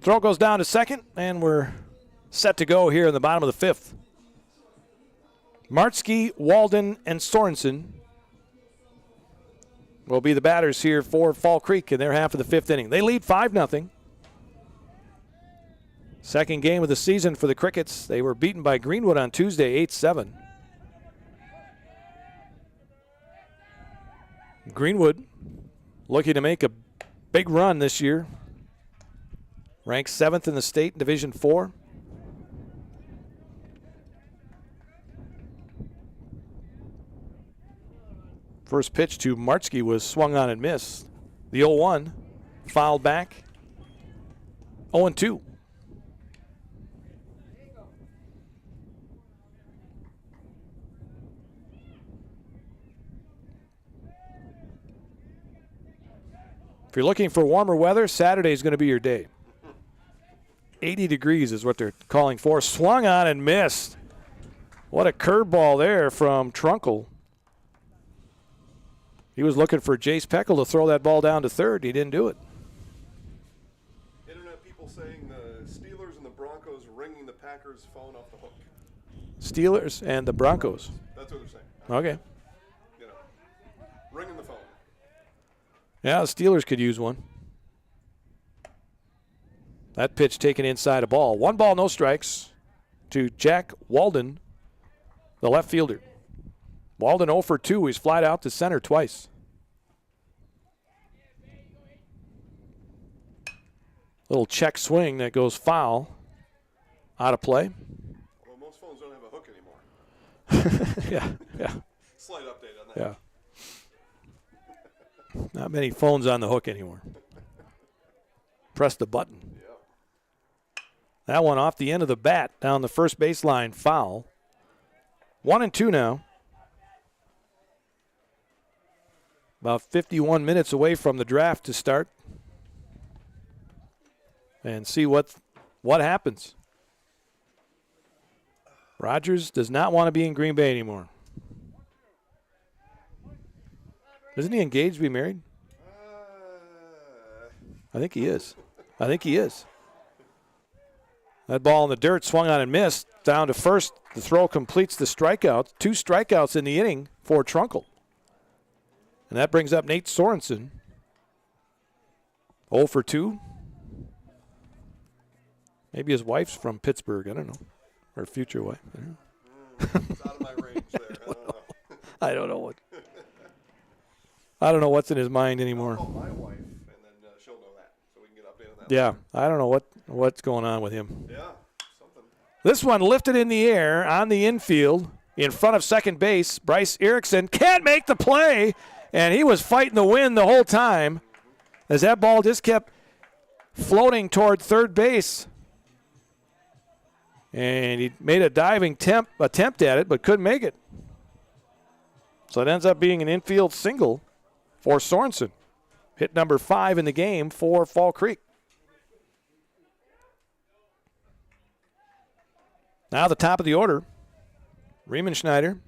Throw goes down to second, and we're set to go here in the bottom of the 5th. Martzke, Walden, and Sorensen will be the batters here for Fall Creek in their half of the 5th inning. They lead 5-0. Second game of the season for the Crickets. They were beaten by Greenwood on Tuesday, 8-7. Greenwood looking to make a big run this year. Ranked 7th in the state in Division 4. First pitch to Martzke was swung on and missed. The 0-1 fouled back. 0-2. If you're looking for warmer weather, Saturday is going to be your day. 80 degrees is what they're calling for. Swung on and missed. What a curveball there from Trunkle. He was looking for Jace Peckle to throw that ball down to third. He didn't do it. Internet people saying the Steelers and the Broncos ringing the Packers' phone off the hook. Steelers and the Broncos. That's what they're saying. Okay. You know, ringing the phone. Yeah, the Steelers could use one. That pitch taken inside a ball. 1 ball, no strikes to Jack Walden, the left fielder. Walden 0 for 2. He's flied out to center twice. Little check swing that goes foul. Out of play. Well, most phones don't have a hook anymore. Yeah. Slight update on that. Yeah. Not many phones on the hook anymore. Press the button. Yeah. That one off the end of the bat down the first baseline, foul. 1-2 now. About 51 minutes away from the draft to start. And see what happens. Rodgers does not want to be in Green Bay anymore. Isn't he engaged to be married? I think he is. That ball in the dirt swung on and missed. Down to first. The throw completes the strikeout. 2 strikeouts in the inning for Trunkle. And that brings up Nate Sorensen. 0 for 2. Maybe his wife's from Pittsburgh. I don't know. Or future wife. I don't know. It's out of my range there. I don't know I don't know what's in his mind anymore. I'll call my wife, and then she'll know that, so we can get an update on that. Yeah, I don't know what's going on with him. Yeah, something. This one lifted in the air on the infield in front of second base. Bryce Erickson can't make the play, and he was fighting the wind the whole time as that ball just kept floating toward third base. And he made a diving attempt at it, but couldn't make it. So it ends up being an infield single for Sorensen. Hit number 5 in the game for Fall Creek. Now the top of the order. Riemenschneider.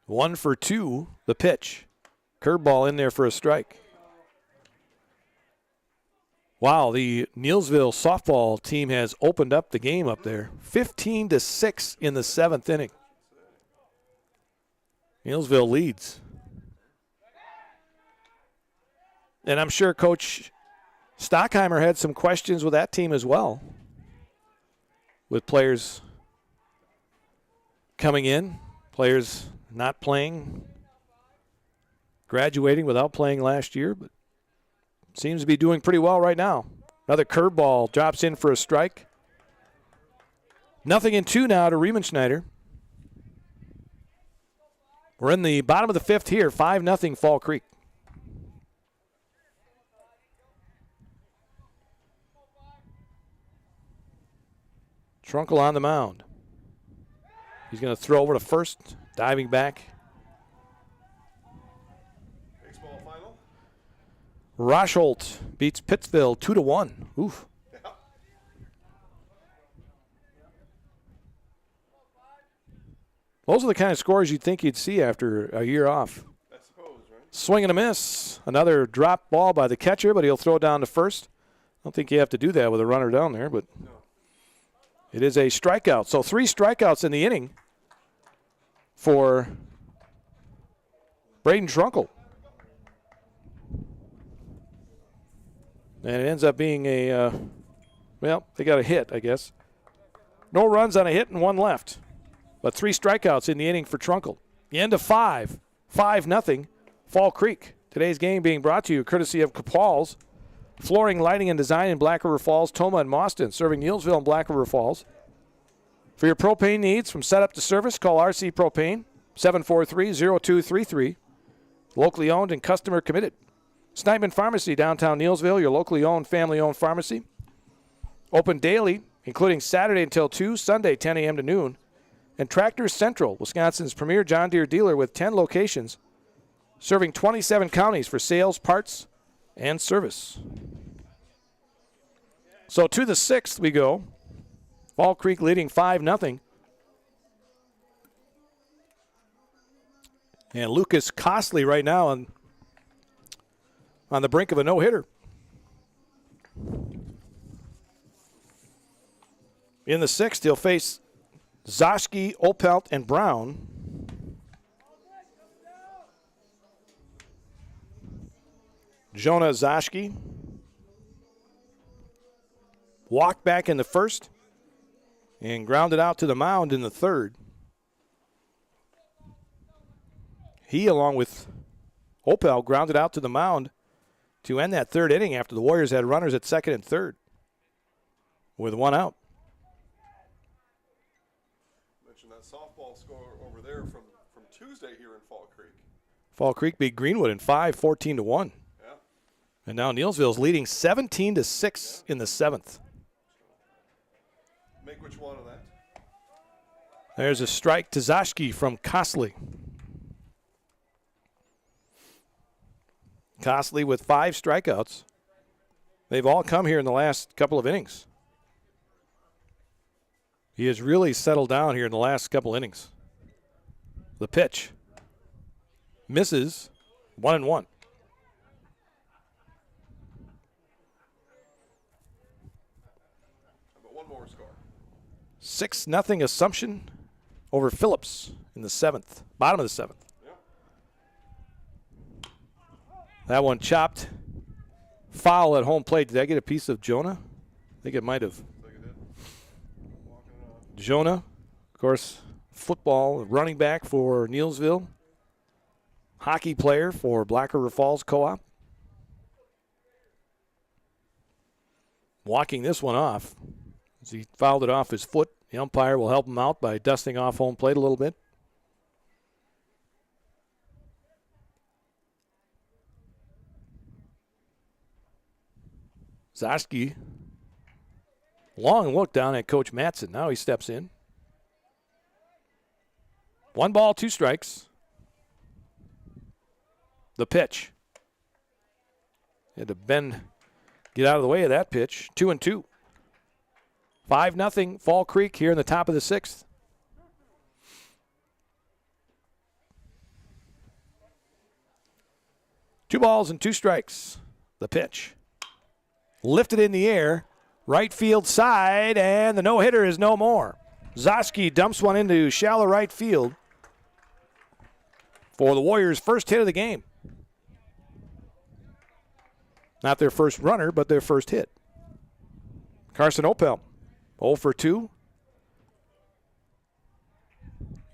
1 for 2, the pitch. Curveball in there for a strike. Wow, the Neillsville softball team has opened up the game up there. 15-6 in the 7th inning. Neillsville leads. And I'm sure Coach Stockheimer had some questions with that team as well. With players coming in, players not playing, graduating without playing last year, but seems to be doing pretty well right now. Another curveball drops in for a strike. 0-2 now to Riemenschneider. We're in the bottom of the 5th here, 5-0 Fall Creek. Trunkle on the mound. He's going to throw over to first, diving back. Baseball final. Rosholt beats Pittsville 2-1. Oof. Yeah. Those are the kind of scores you'd think you'd see after a year off. I suppose, right? Swing and a miss. Another drop ball by the catcher, but he'll throw it down to first. I don't think you have to do that with a runner down there, but No. it is a strikeout. So 3 strikeouts in the inning for Braden Trunkle. And it ends up being a, they got a hit, I guess. No runs on a hit and 1 left. But 3 strikeouts in the inning for Trunkle. The end of 5. 5-0 Fall Creek. Today's game being brought to you courtesy of Capal's Flooring, Lighting, and Design in Black River Falls, Toma, and Mauston, serving Neillsville and Black River Falls. For your propane needs, from setup to service, call RC Propane, 743-0233. Locally owned and customer committed. Snipeman Pharmacy, downtown Neillsville, your locally owned, family-owned pharmacy. Open daily, including Saturday until 2, Sunday 10 a.m. to noon. And Tractors Central, Wisconsin's premier John Deere dealer with 10 locations, serving 27 counties for sales, parts, and service. So to the 6th we go. Fall Creek leading 5-0. And Lucas Costley right now on the brink of a no-hitter. In the sixth, he'll face Zoschke, Opelt, and Brown. Jonah Zoschke walked back in the first and grounded out to the mound in the third. He, along with Opel, grounded out to the mound to end that third inning after the Warriors had runners at second and third with one out. Mentioned that softball score over there from Tuesday here in Fall Creek. Fall Creek beat Greenwood in 5, 14-1. Yeah. And now Neillsville's leading 17-6 in the seventh. Make which one of that? There's a strike to Zoschke from Costley. Costley with 5 strikeouts. They've all come here in the last couple of innings. He has really settled down here in the last couple innings. The pitch misses, 1-1. But one more score. 6-0 Assumption over Phillips in the seventh, bottom of the seventh. That one chopped. Foul at home plate. Did I get a piece of Jonah? I think it might have. Jonah, of course, football running back for Neillsville. Hockey player for Black River Falls Co-op. Walking this one off as he fouled it off his foot. The umpire will help him out by dusting off home plate a little bit. Zoschke, long look down at Coach Matson. Now he steps in. 1 ball, 2 strikes. The pitch. Had to get out of the way of that pitch. 2-2. 5-0 Fall Creek here in the top of the sixth. Two balls and 2 strikes. The pitch. Lifted in the air, right field side, and the no-hitter is no more. Zoschke dumps one into shallow right field for the Warriors' first hit of the game. Not their first runner, but their first hit. Carson Opel, 0 for 2.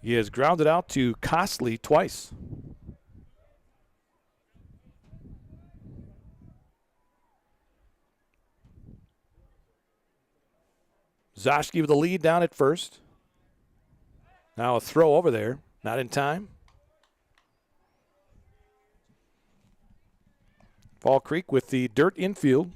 He has grounded out to Costley twice. Zoschke with the lead down at first. Now a throw over there. Not in time. Fall Creek with the dirt infield.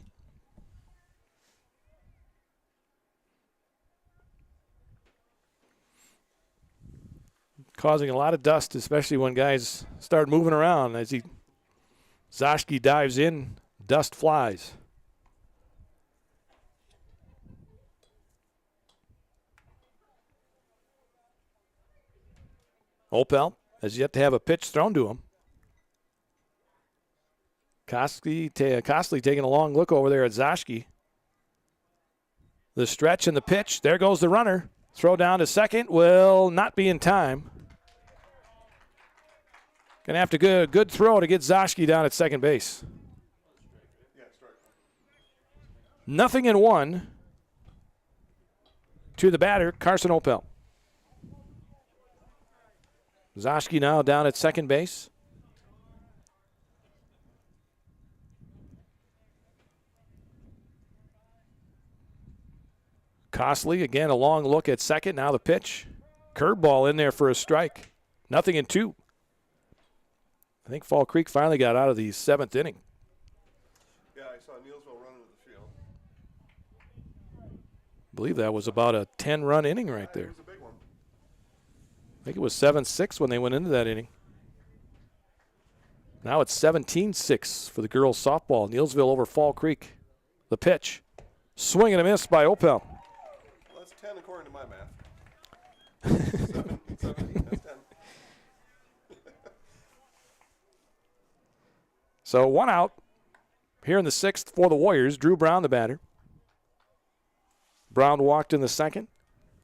Causing a lot of dust, especially when guys start moving around. As Zoschke dives in, dust flies. Opel has yet to have a pitch thrown to him. Costley taking a long look over there at Zoschke. The stretch and the pitch. There goes the runner. Throw down to second will not be in time. Going to have to get a good throw to get Zoschke down at second base. 0-1 to the batter, Carson Opel. Zoschke now down at second base. Costley, again, a long look at second. Now the pitch. Curveball in there for a strike. 0-2. I think Fall Creek finally got out of the seventh inning. Yeah, I saw Neillsville run into the field. I believe that was about a 10-run inning right there. It was a big one. I think it was 7-6 when they went into that inning. Now it's 17-6 for the girls' softball. Neillsville over Fall Creek. The pitch. Swing and a miss by Opel. Well, that's 10 according to my math. 7, that's 10. So 1 out here in the 6th for the Warriors. Drew Brown, the batter. Brown walked in the 2nd,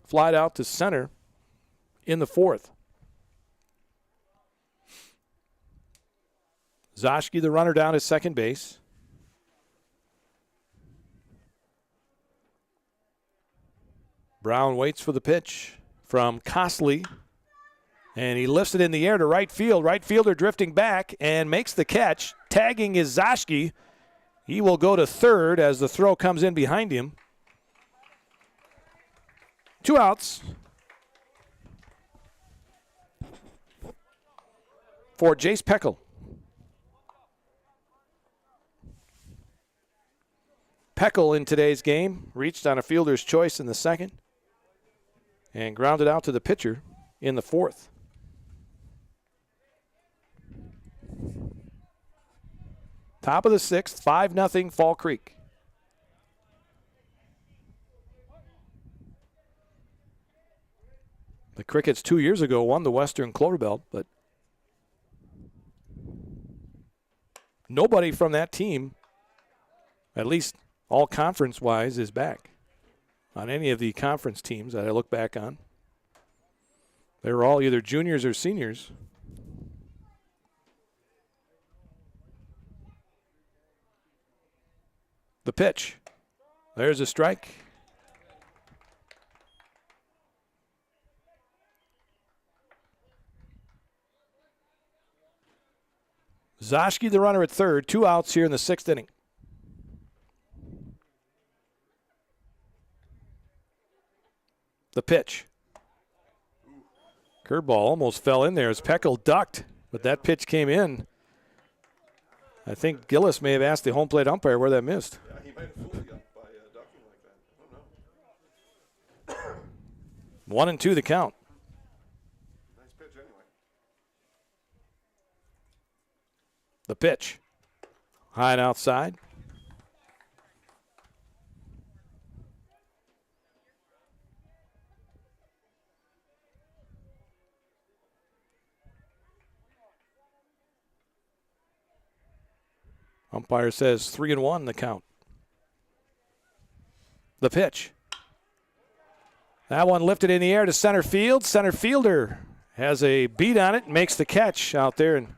flied out to center in the 4th. Zoschke, the runner, down at second base. Brown waits for the pitch from Costley, and he lifts it in the air to right field. Right fielder drifting back and makes the catch. Tagging is Zoschke. He will go to third as the throw comes in behind him. 2 outs for Jace Peckel. Peckel in today's game reached on a fielder's choice in the 2nd and grounded out to the pitcher in the 4th. Top of the 6th, 5-0 Fall Creek. The Crickets 2 years ago won the Western Clover Belt, but nobody from that team, at least all conference-wise, is back on any of the conference teams that I look back on. They were all either juniors or seniors. The pitch. There's a strike. Zoschke, the runner, at third. 2 outs here in the 6th inning. The pitch. Curveball almost fell in there as Peckel ducked, but that pitch came in. I think Gillis may have asked the home plate umpire where that missed. Yeah, he might have fooled you by ducking like that. I don't know. 1-2 the count. Nice pitch anyway. The pitch. High and outside. Umpire says 3-1 the count. The pitch. That one lifted in the air to center field. Center fielder has a beat on it, makes the catch out there, and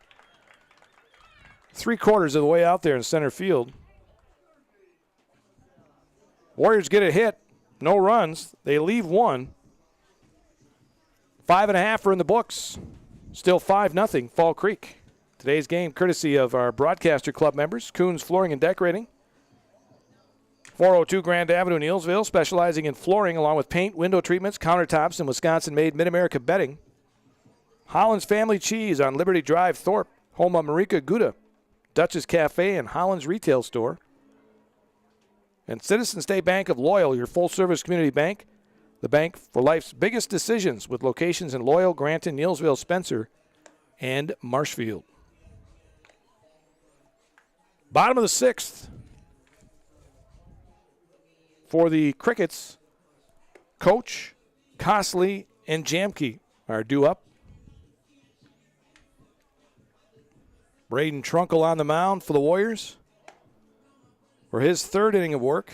3/4 of the way out there in center field. Warriors get a hit, no runs. They leave 1. 5.5 are in the books. Still 5-0 Fall Creek. Today's game courtesy of our Broadcaster Club members, Coons Flooring and Decorating. 402 Grand Avenue, Neillsville, specializing in flooring along with paint, window treatments, countertops, and Wisconsin-made Mid-America bedding. Holland's Family Cheese on Liberty Drive, Thorpe, home of Marika Gouda, Dutch's Cafe, and Holland's Retail Store. And Citizen State Bank of Loyal, your full-service community bank, the bank for life's biggest decisions with locations in Loyal, Granton, Neillsville, Spencer, and Marshfield. Bottom of the 6th for the Crickets. Coach, Costley, and Jamke are due up. Braden Trunkle on the mound for the Warriors for his 3rd inning of work.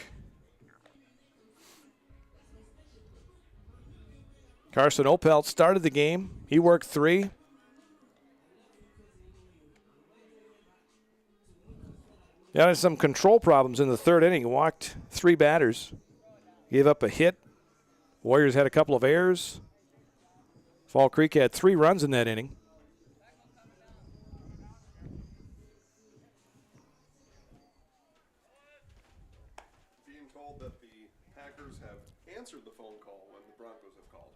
Carson Opelt started the game. He worked 3. Yeah, had some control problems in the 3rd inning. Walked 3 batters. Gave up a hit. Warriors had a couple of errors. Fall Creek had 3 runs in that inning. Being told that the Packers have answered the phone call when the Broncos have called.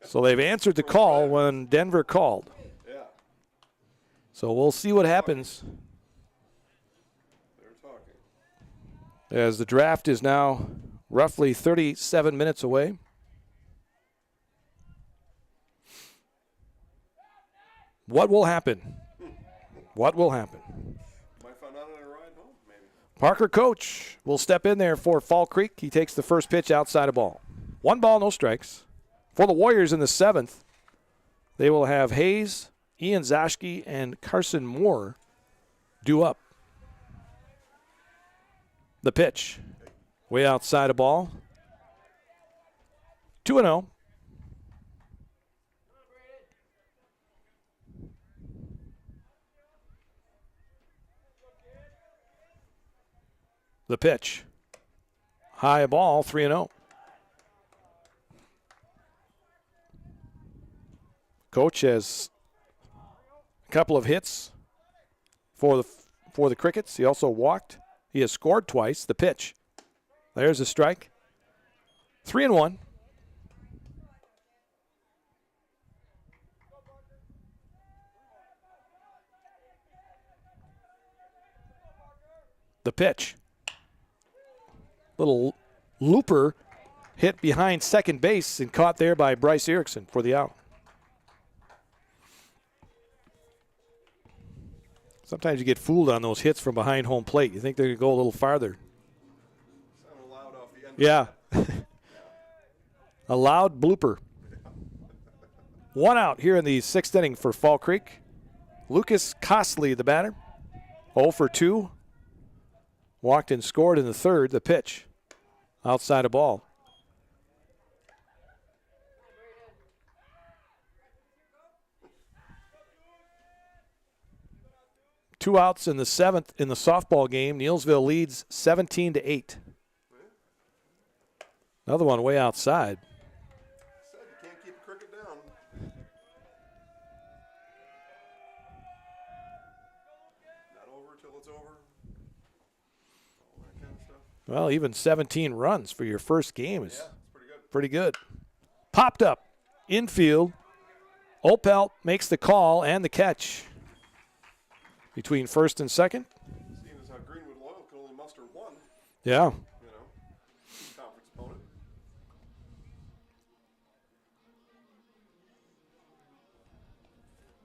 So they've answered the call when Denver called. Yeah, So we'll see what happens they're talking. as the draft is now roughly 37 minutes away. What will happen? What will happen? Might find out on a ride home, maybe. Parker Coach will step in there for Fall Creek. He takes the first pitch outside a ball. 1 ball, no strikes. For the Warriors in the 7th, they will have Hayes, Ian Zashke and Carson Moore due up. The pitch. Way outside a ball. 2-0. The pitch. High ball, 3-0. Coach has a couple of hits for the Crickets. He also walked. He has scored twice. The pitch. There's a strike. 3-1. The pitch. Little looper hit behind second base and caught there by Bryce Erickson for the out. Sometimes you get fooled on those hits from behind home plate. You think they're going to go a little farther. Sounded loud off the end. Yeah. A loud blooper. One out here in the sixth inning for Fall Creek. Lucas Costley, the batter. 0 for 2. Walked and scored in the third. The pitch. Outside a ball. Two outs in the seventh in the softball game. Neillsville leads 17-8. Another one way outside. Said you can't keep a cricket down. Not over till it's over. All that kind of stuff. Well, even 17 runs for your first game is Yeah, it's pretty good. pretty good. Popped up. Infield. Opelt makes the call and the catch. Between first and second. Seeing as how Greenwood Loyal can only muster one, Yeah. conference opponent.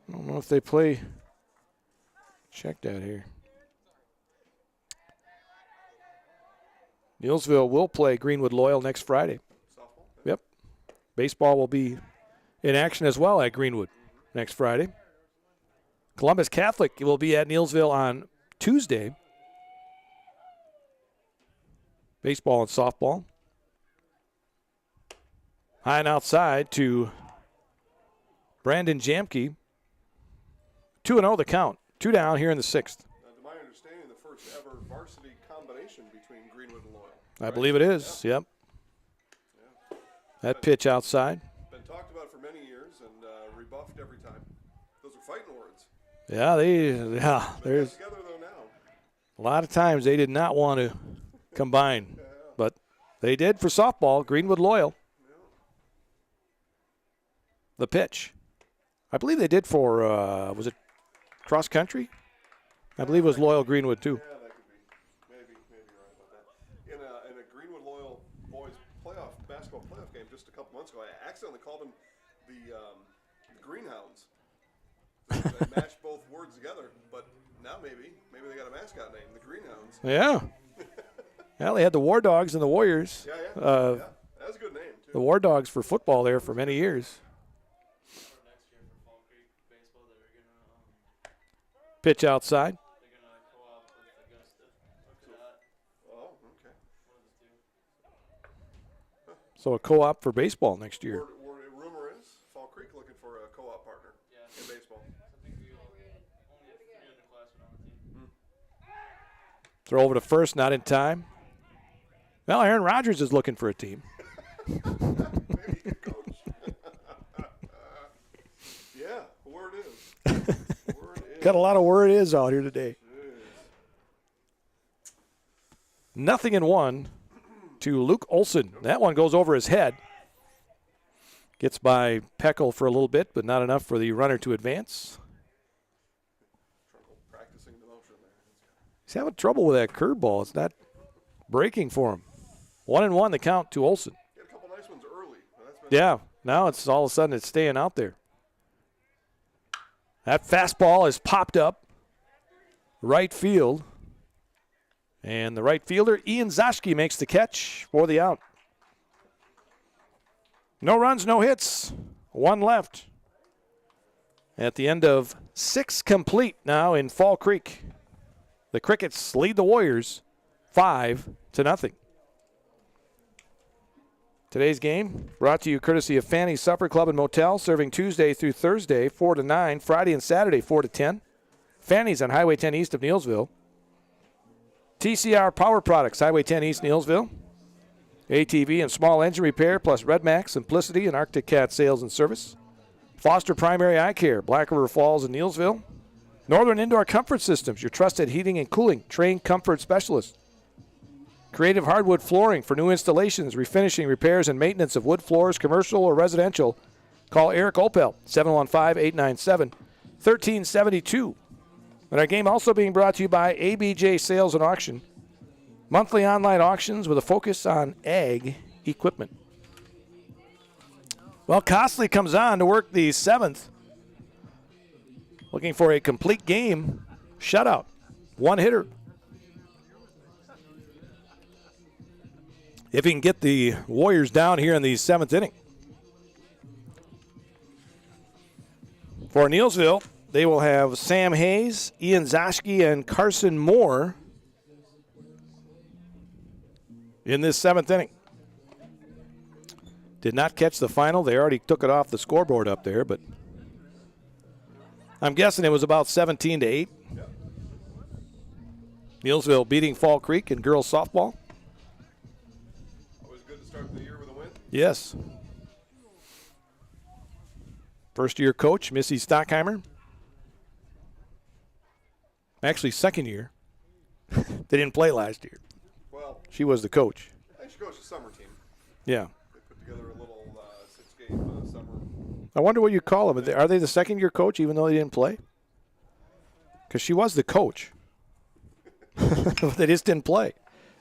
I don't know if they play. Check that here. Neillsville will play Greenwood Loyal next Friday. Softball. Yep. Baseball will be in action as well at Greenwood next Friday. Columbus Catholic will be at Neillsville on Tuesday. Baseball and softball. High and outside to Brandon Jamke. 2-0 the count. 2 down here in the sixth. Now, to my understanding, the first ever varsity combination between Greenwood and Loyal. I believe it is. Yep. Yeah. That pitch outside. Been talked about for many years and rebuffed every time. Those are fighting words. Yeah, there's Together though now. a lot of times they did not want to combine, but they did for softball. Greenwood Loyal. The pitch. I believe they did for, was it cross country? I believe it was Loyal Greenwood too. Yeah, that could be. Maybe you're right about that. In a Greenwood Loyal boys basketball playoff game just a couple months ago, I accidentally called them the Greenhounds. They matched both words together, but now maybe they got a mascot name, the Greenhounds. Yeah. Well, they had the War Dogs and the Warriors. Yeah. That's a good name too. The War Dogs for football there for many years. Next year for Fall Creek baseball, they're gonna Pitch outside. co-op with Augusta. Look at that. Oh, okay. One of the two. So a co-op for baseball next year. Rumor is Fall Creek looking for a co-op partner in baseball. I think we only have 3 underclassmen on the team. Throw over to first, not in time. Well, Aaron Rodgers is looking for a team. Maybe coach. Yeah, word is. Got a lot of word is out here today. Nothing in one to Luke Olson. That one goes over his head. Gets by Peckel for a little bit, but not enough for the runner to advance. Practicing the motion there. He's having trouble with that curveball. It's not breaking for him. 1-1 the count to Olson. He had a couple nice ones early. Yeah, now it's all of a sudden it's staying out there. That fastball is popped up. Right field. And the right fielder, Ian Zashke, makes the catch for the out. No runs, no hits. One left. at the end of 6 complete now in Fall Creek. The Crickets lead the Warriors 5-0. Today's game brought to you courtesy of Fanny's Supper Club and Motel, serving Tuesday through Thursday 4 to 9, Friday and Saturday 4 to 10. Fanny's on Highway 10 east of Neillsville. TCR Power Products, Highway 10 East, Neillsville. ATV and small engine repair, plus Redmax, Simplicity, and Arctic Cat sales and service. Foster Primary Eye Care, Black River Falls and Neillsville. Northern Indoor Comfort Systems, your trusted heating and cooling, trained comfort specialist. Creative Hardwood Flooring for new installations, refinishing, repairs, and maintenance of wood floors, commercial or residential. Call Eric Opel, 715-897-1372. And our game also being brought to you by ABJ Sales and Auction. Monthly online auctions with a focus on ag equipment. Well, Costley comes on to work the 7th. Looking for a complete game shutout. One hitter. If he can get the Warriors down here in the 7th inning. For Neillsville, they will have Sam Hayes, Ian Zashke, and Carson Moore in this 7th inning. Did not catch the final. They already took it off the scoreboard up there, but I'm guessing it was about 17-8. Neillsville beating Fall Creek in girls softball. Always good to start the year with a win. Yes. First-year coach, Missy Stockheimer. Actually, second year. They didn't play last year. Well, She was the coach. I think she coached the summer team. Yeah. They put together a little 6-game summer. I wonder what you call them. Are they the second-year coach even though they didn't play? Because she was the coach. They just didn't play.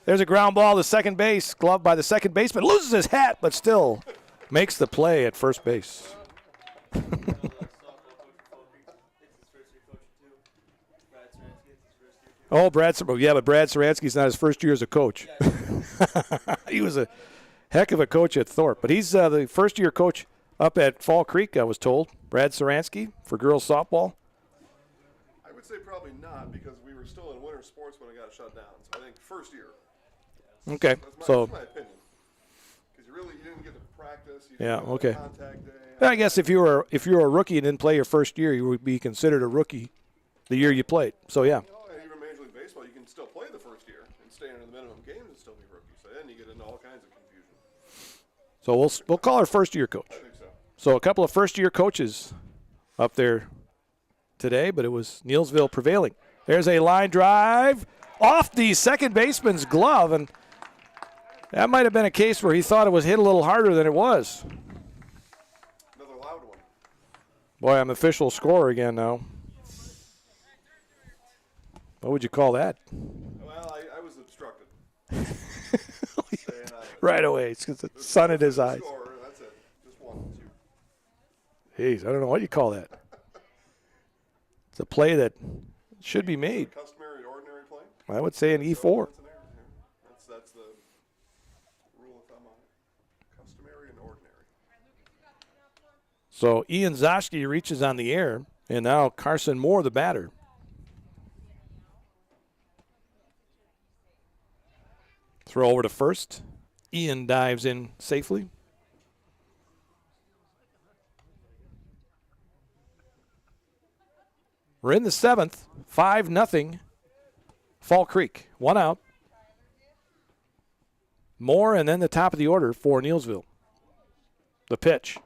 There's a ground ball to second base, gloved by the second baseman. Loses his hat, but still makes the play at first base. Oh, Brad Saransky's not his first year as a coach. He was a heck of a coach at Thorpe. But he's the first-year coach up at Fall Creek, I was told. Brad Saransky for girls softball. I would say probably not, because we were still in winter sports when it got shut down. So I think first year. Okay, That's so my opinion. Because you didn't get to practice. You yeah, didn't get okay. Contact day. I guess if you were a rookie and didn't play your first year, you would be considered a rookie the year you played. So yeah. And even Major League Baseball, you can still play the first year and stay under the minimum games and still be rookie. So then you get into all kinds of confusion. So we'll call her first-year coach. I think so. So a couple of first-year coaches up there today, but it was Neillsville prevailing. There's a line drive off the second baseman's glove, and that might have been a case where he thought it was hit a little harder than it was. Another loud one. Boy, I'm official scorer again now. What would you call that? Well, I was obstructed. Right away. It's the sun in his eyes. Score, that's it. Just one. Jeez, I don't know what you call that. It's a play that should be made. Customary ordinary play. I would say an E4. That's an error. That's the rule of thumb on it. Customary and ordinary. So Ian Zashke reaches on the air, and now Carson Moore, the batter. Throw over to first. Ian dives in safely. We're in the 7th, 5-0. Fall Creek, 1 out. Moore, and then the top of the order for Neillsville. The pitch.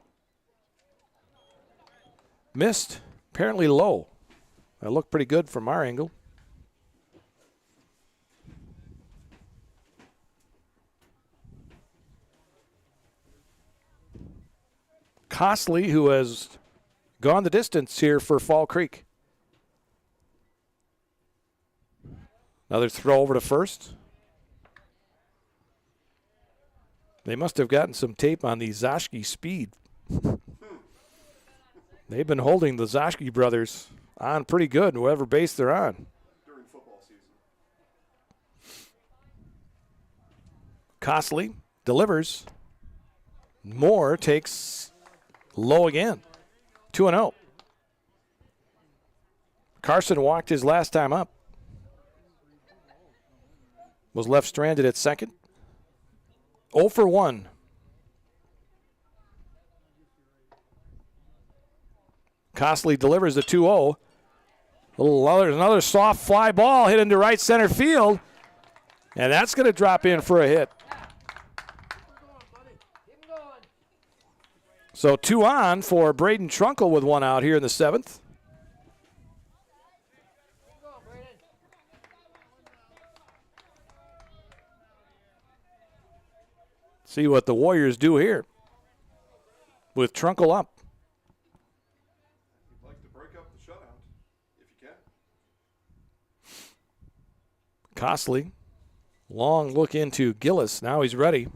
Missed, apparently low. That looked pretty good from our angle. Costley, who has gone the distance here for Fall Creek. Another throw over to first. They must have gotten some tape on the Zashke speed. They've been holding the Zashke brothers on pretty good, whatever base they're on. During football season. Costley delivers. Moore takes low again. 2-0. Carson walked his last time up. Was left stranded at second. 0 for 1. Costley delivers the 2-0. Another soft fly ball hit into right center field. And that's going to drop in for a hit. So 2 on for Braden Trunkle with 1 out here in the 7th. See what the Warriors do here with Trunkle up. You'd like to break up the shutout if you can. Costley, long look into Gillis. Now he's ready.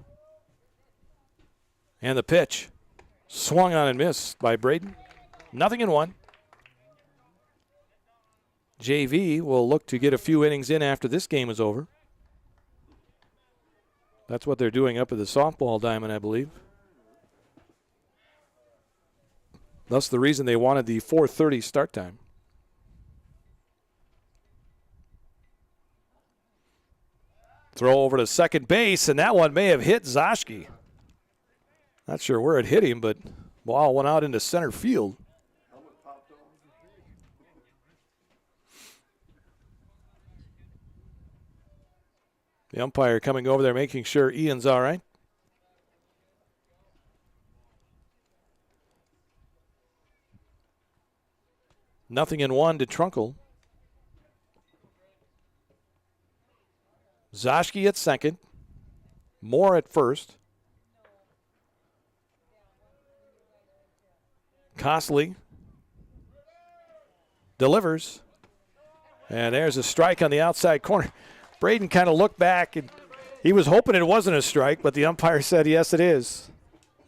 And the pitch. Swung on and missed by Braden. 0-1. JV will look to get a few innings in after this game is over. That's what they're doing up at the softball diamond, I believe. That's the reason they wanted the 4:30 start time. Throw over to second base, and that one may have hit Zoschke. Not sure where it hit him, but ball went out into center field. The umpire coming over there making sure Ian's all right. Nothing in 1 to Trunkle. Zoschke at second. Moore at first. Costley delivers. And there's a strike on the outside corner. Braden kind of looked back, and he was hoping it wasn't a strike, but the umpire said, yes, it is.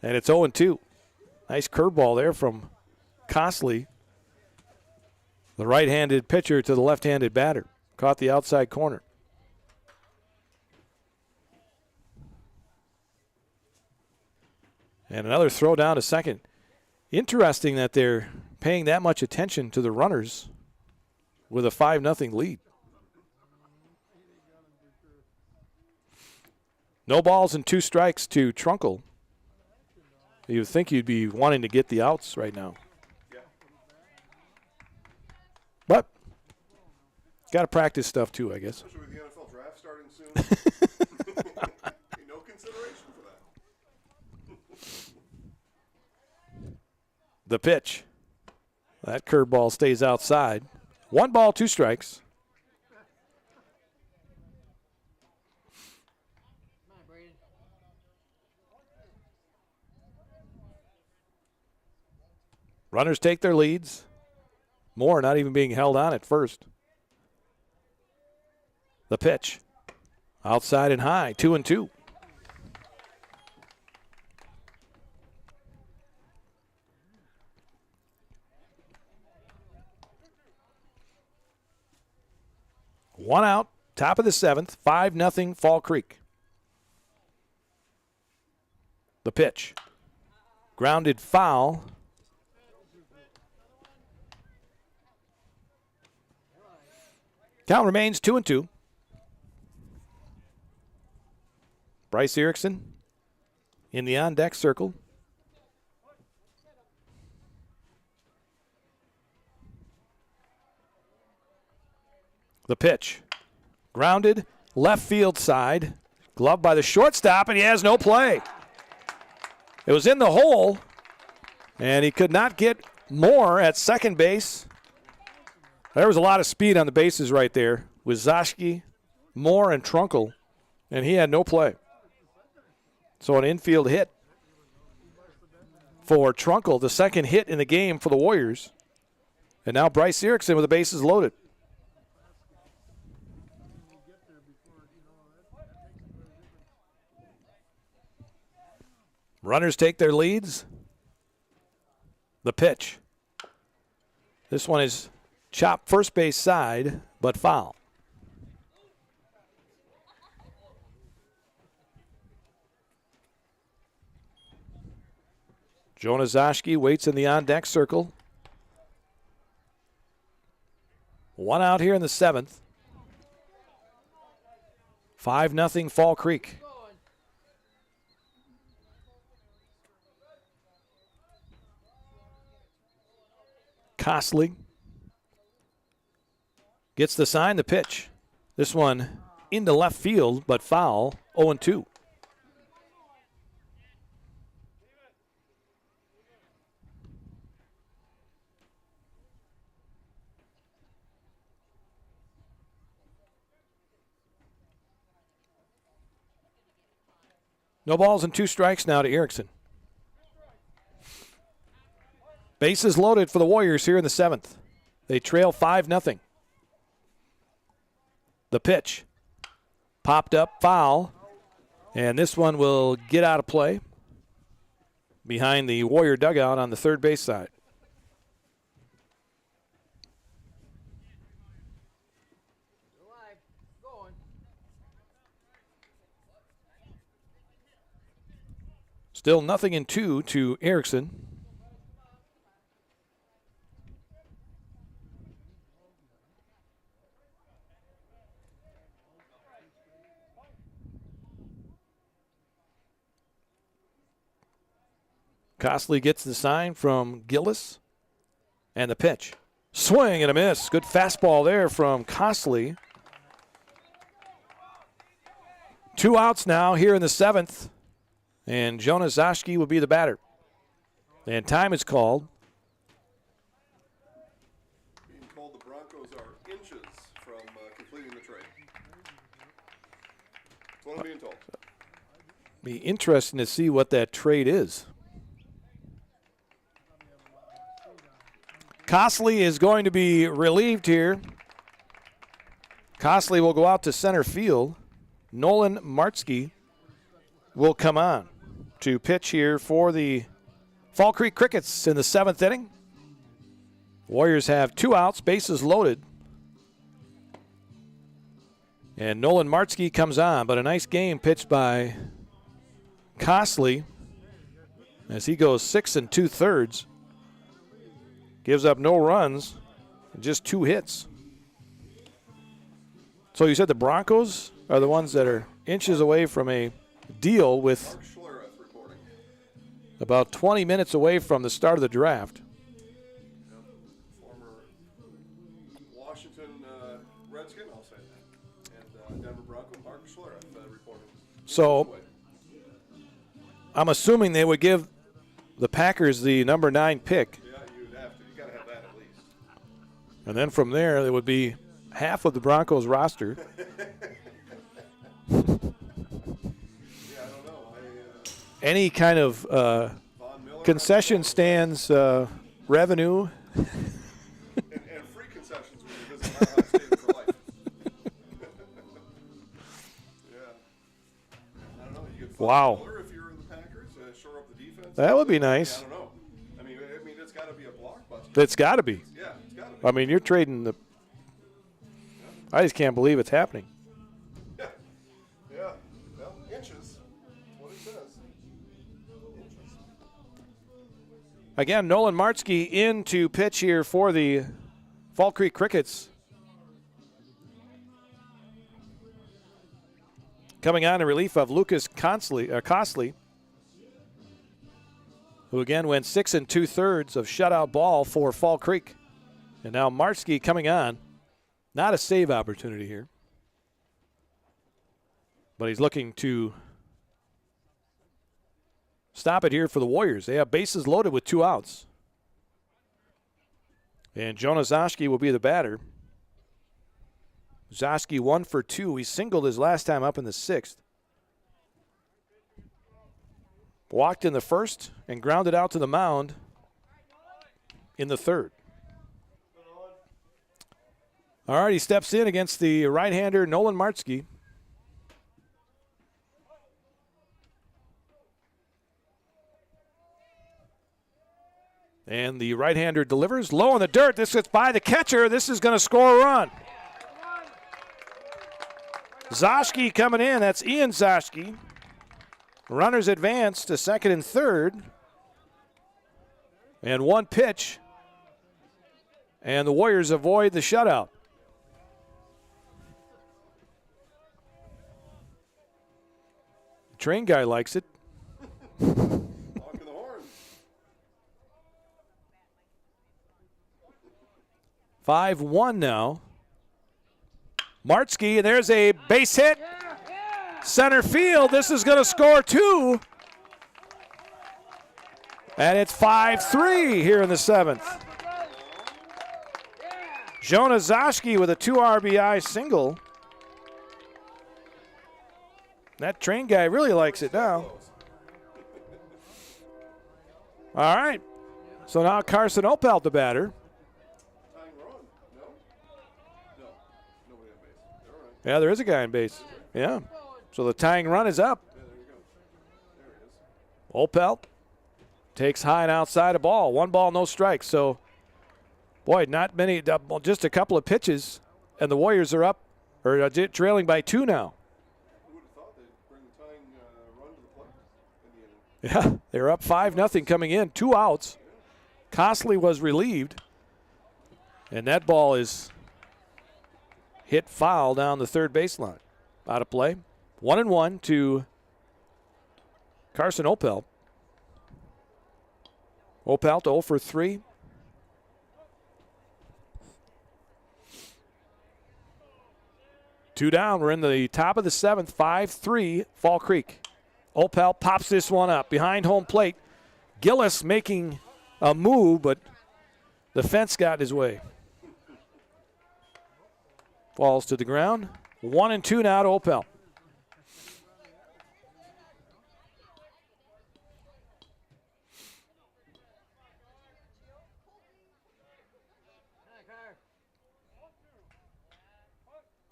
And it's 0-2. Nice curveball there from Costley. The right-handed pitcher to the left-handed batter. Caught the outside corner. And another throw down to second. Interesting that they're paying that much attention to the runners with a 5-0 lead. No balls and 2 strikes to Trunkle. You'd think you'd be wanting to get the outs right now. But got to practice stuff too, I guess. Especially with the NFL draft starting soon. No consideration for that. The pitch. That curveball stays outside. 1 ball, 2 strikes. Runners take their leads. Moore not even being held on at first. The pitch. Outside and high, 2-2. One out, top of the 7th, 5-0 Fall Creek. The pitch. Grounded foul. Count remains 2-2. Bryce Erickson in the on-deck circle. The pitch. Grounded, left field side. Gloved by the shortstop, and he has no play. It was in the hole, and he could not get Moore at second base. There was a lot of speed on the bases right there with Zoschke, Moore, and Trunkle, and he had no play. So an infield hit for Trunkle, the second hit in the game for the Warriors. And now Bryce Erickson with the bases loaded. Runners take their leads. The pitch. This one is chopped first base side, but foul. Jonah Zoschke waits in the on-deck circle. One out here in the 7th. 5-0 Fall Creek. Costley gets the sign, the pitch. This one into left field, but foul, 0-2. No balls and 2 strikes now to Erickson. Bases loaded for the Warriors here in the 7th. They trail 5-0. The pitch. Popped up, foul. And this one will get out of play behind the Warrior dugout on the third base side. Still 0-2 to Erickson. Costley gets the sign from Gillis. And the pitch. Swing and a miss. Good fastball there from Costley. 2 outs now here in the 7th. And Jonas Zashki will be the batter. And time is called. Being told the Broncos are inches from completing the trade. That's what I'm being told. Be interesting to see what that trade is. Costley is going to be relieved here. Costley will go out to center field. Nolan Martzke will come on to pitch here for the Fall Creek Crickets in the 7th inning. Warriors have 2 outs, bases loaded. And Nolan Martzke comes on, but a nice game pitched by Costley as he goes 6 2/3. Gives up no runs, just 2 hits. So you said the Broncos are the ones that are inches away from a deal with about 20 minutes away from the start of the draft. Former Washington Redskin, I'll say that. And Denver Bronco, Mark Schlereth reported. So I'm assuming they would give the Packers the number 9 pick. Yeah, you would have to. You got to have that at least. And then from there, it would be half of the Broncos roster. Any kind of concession stands revenue. And free concessions when you visit Mile High Stadium for life. Yeah. I don't know. You could Wow. Miller if you're the Packers, shore up the defense. That would be nice. I don't know. I mean, it's got to be a blockbuster. It's got to be. Yeah, it's got to be. I mean, you're trading the. I just can't believe it's happening. Yeah. Yeah. Well, inches. That's what it says. Inches. Again, Nolan Martzke in to pitch here for the Fall Creek Crickets. Coming on in relief of Lucas Costley, who again went 6 2/3 of shutout ball for Fall Creek. And now Martzke coming on. Not a save opportunity here. But he's looking to stop it here for the Warriors. They have bases loaded with 2 outs. And Jonas Zashki will be the batter. Zashki 1 for 2. He singled his last time up in the 6th. Walked in the 1st and grounded out to the mound in the 3rd. All right, he steps in against the right-hander Nolan Martzke. And the right-hander delivers low in the dirt. This gets by the catcher. This is going to score a run. Zashki coming in. That's Ian Zashki. Runners advance to 2nd and 3rd. And 1 pitch. And the Warriors avoid the shutout. train guy likes it. Honking the horn. 5-1 now. Martzke, there's a base hit. Center field, this is going to score 2. And it's 5-3 here in the 7th. Jonah Zoschke with a 2 RBI single. That train guy really likes it now. All right. So now Carson Opelt, the batter. Yeah, there is a guy on base. Yeah. So the tying run is up. Opelt takes high and outside a ball. 1 ball, no strikes. So, boy, not many, just a couple of pitches, and the Warriors are up, or trailing by 2 now. Who would have thought they'd bring the tying run to the plate in the inning? Yeah, they're up 5-0 coming in. 2 outs. Costley was relieved, and that ball is hit foul down the third baseline. Out of play. 1-1 to Carson Opelt. Opelt 0 for 3. Two down. We're in the top of the 7th. 5-3 Fall Creek. Opelt pops this one up behind home plate. Gillis making a move, but the fence got in his way. Falls to the ground. 1-2 now to Opelt.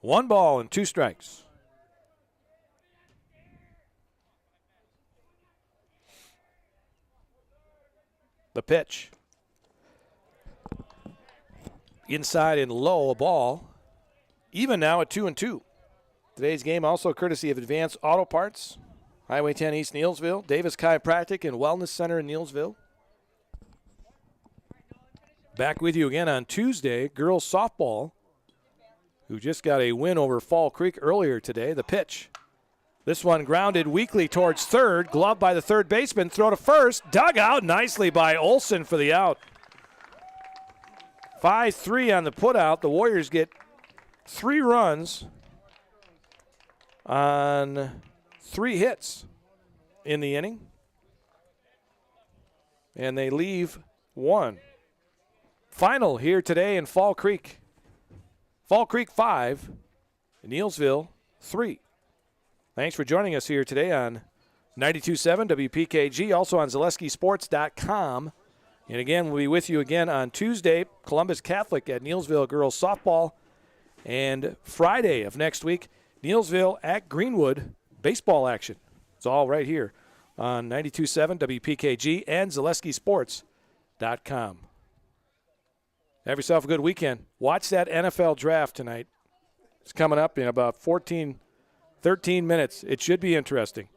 One ball and 2 strikes. The pitch. Inside and low, a ball. Even now at 2-2. Today's game also courtesy of Advanced Auto Parts, Highway 10 East Neillsville, Davis Chiropractic and Wellness Center in Neillsville. Back with you again on Tuesday. Girls softball, who just got a win over Fall Creek earlier today. The pitch. This one grounded weakly towards third. Glove by the third baseman. Throw to first. Dug out nicely by Olson for the out. 5-3 on the putout. The Warriors get 3 runs on 3 hits in the inning. And they leave 1. Final here today in Fall Creek. Fall Creek 5, Neillsville 3. Thanks for joining us here today on 92.7 WPKG, also on ZaleskiSports.com. And again, we'll be with you again on Tuesday, Columbus Catholic at Neillsville girls softball. And Friday of next week, Neillsville at Greenwood baseball action. It's all right here on 92.7 WPKG and ZaleskiSports.com. Have yourself a good weekend. Watch that NFL draft tonight. It's coming up in about 13 minutes. It should be interesting.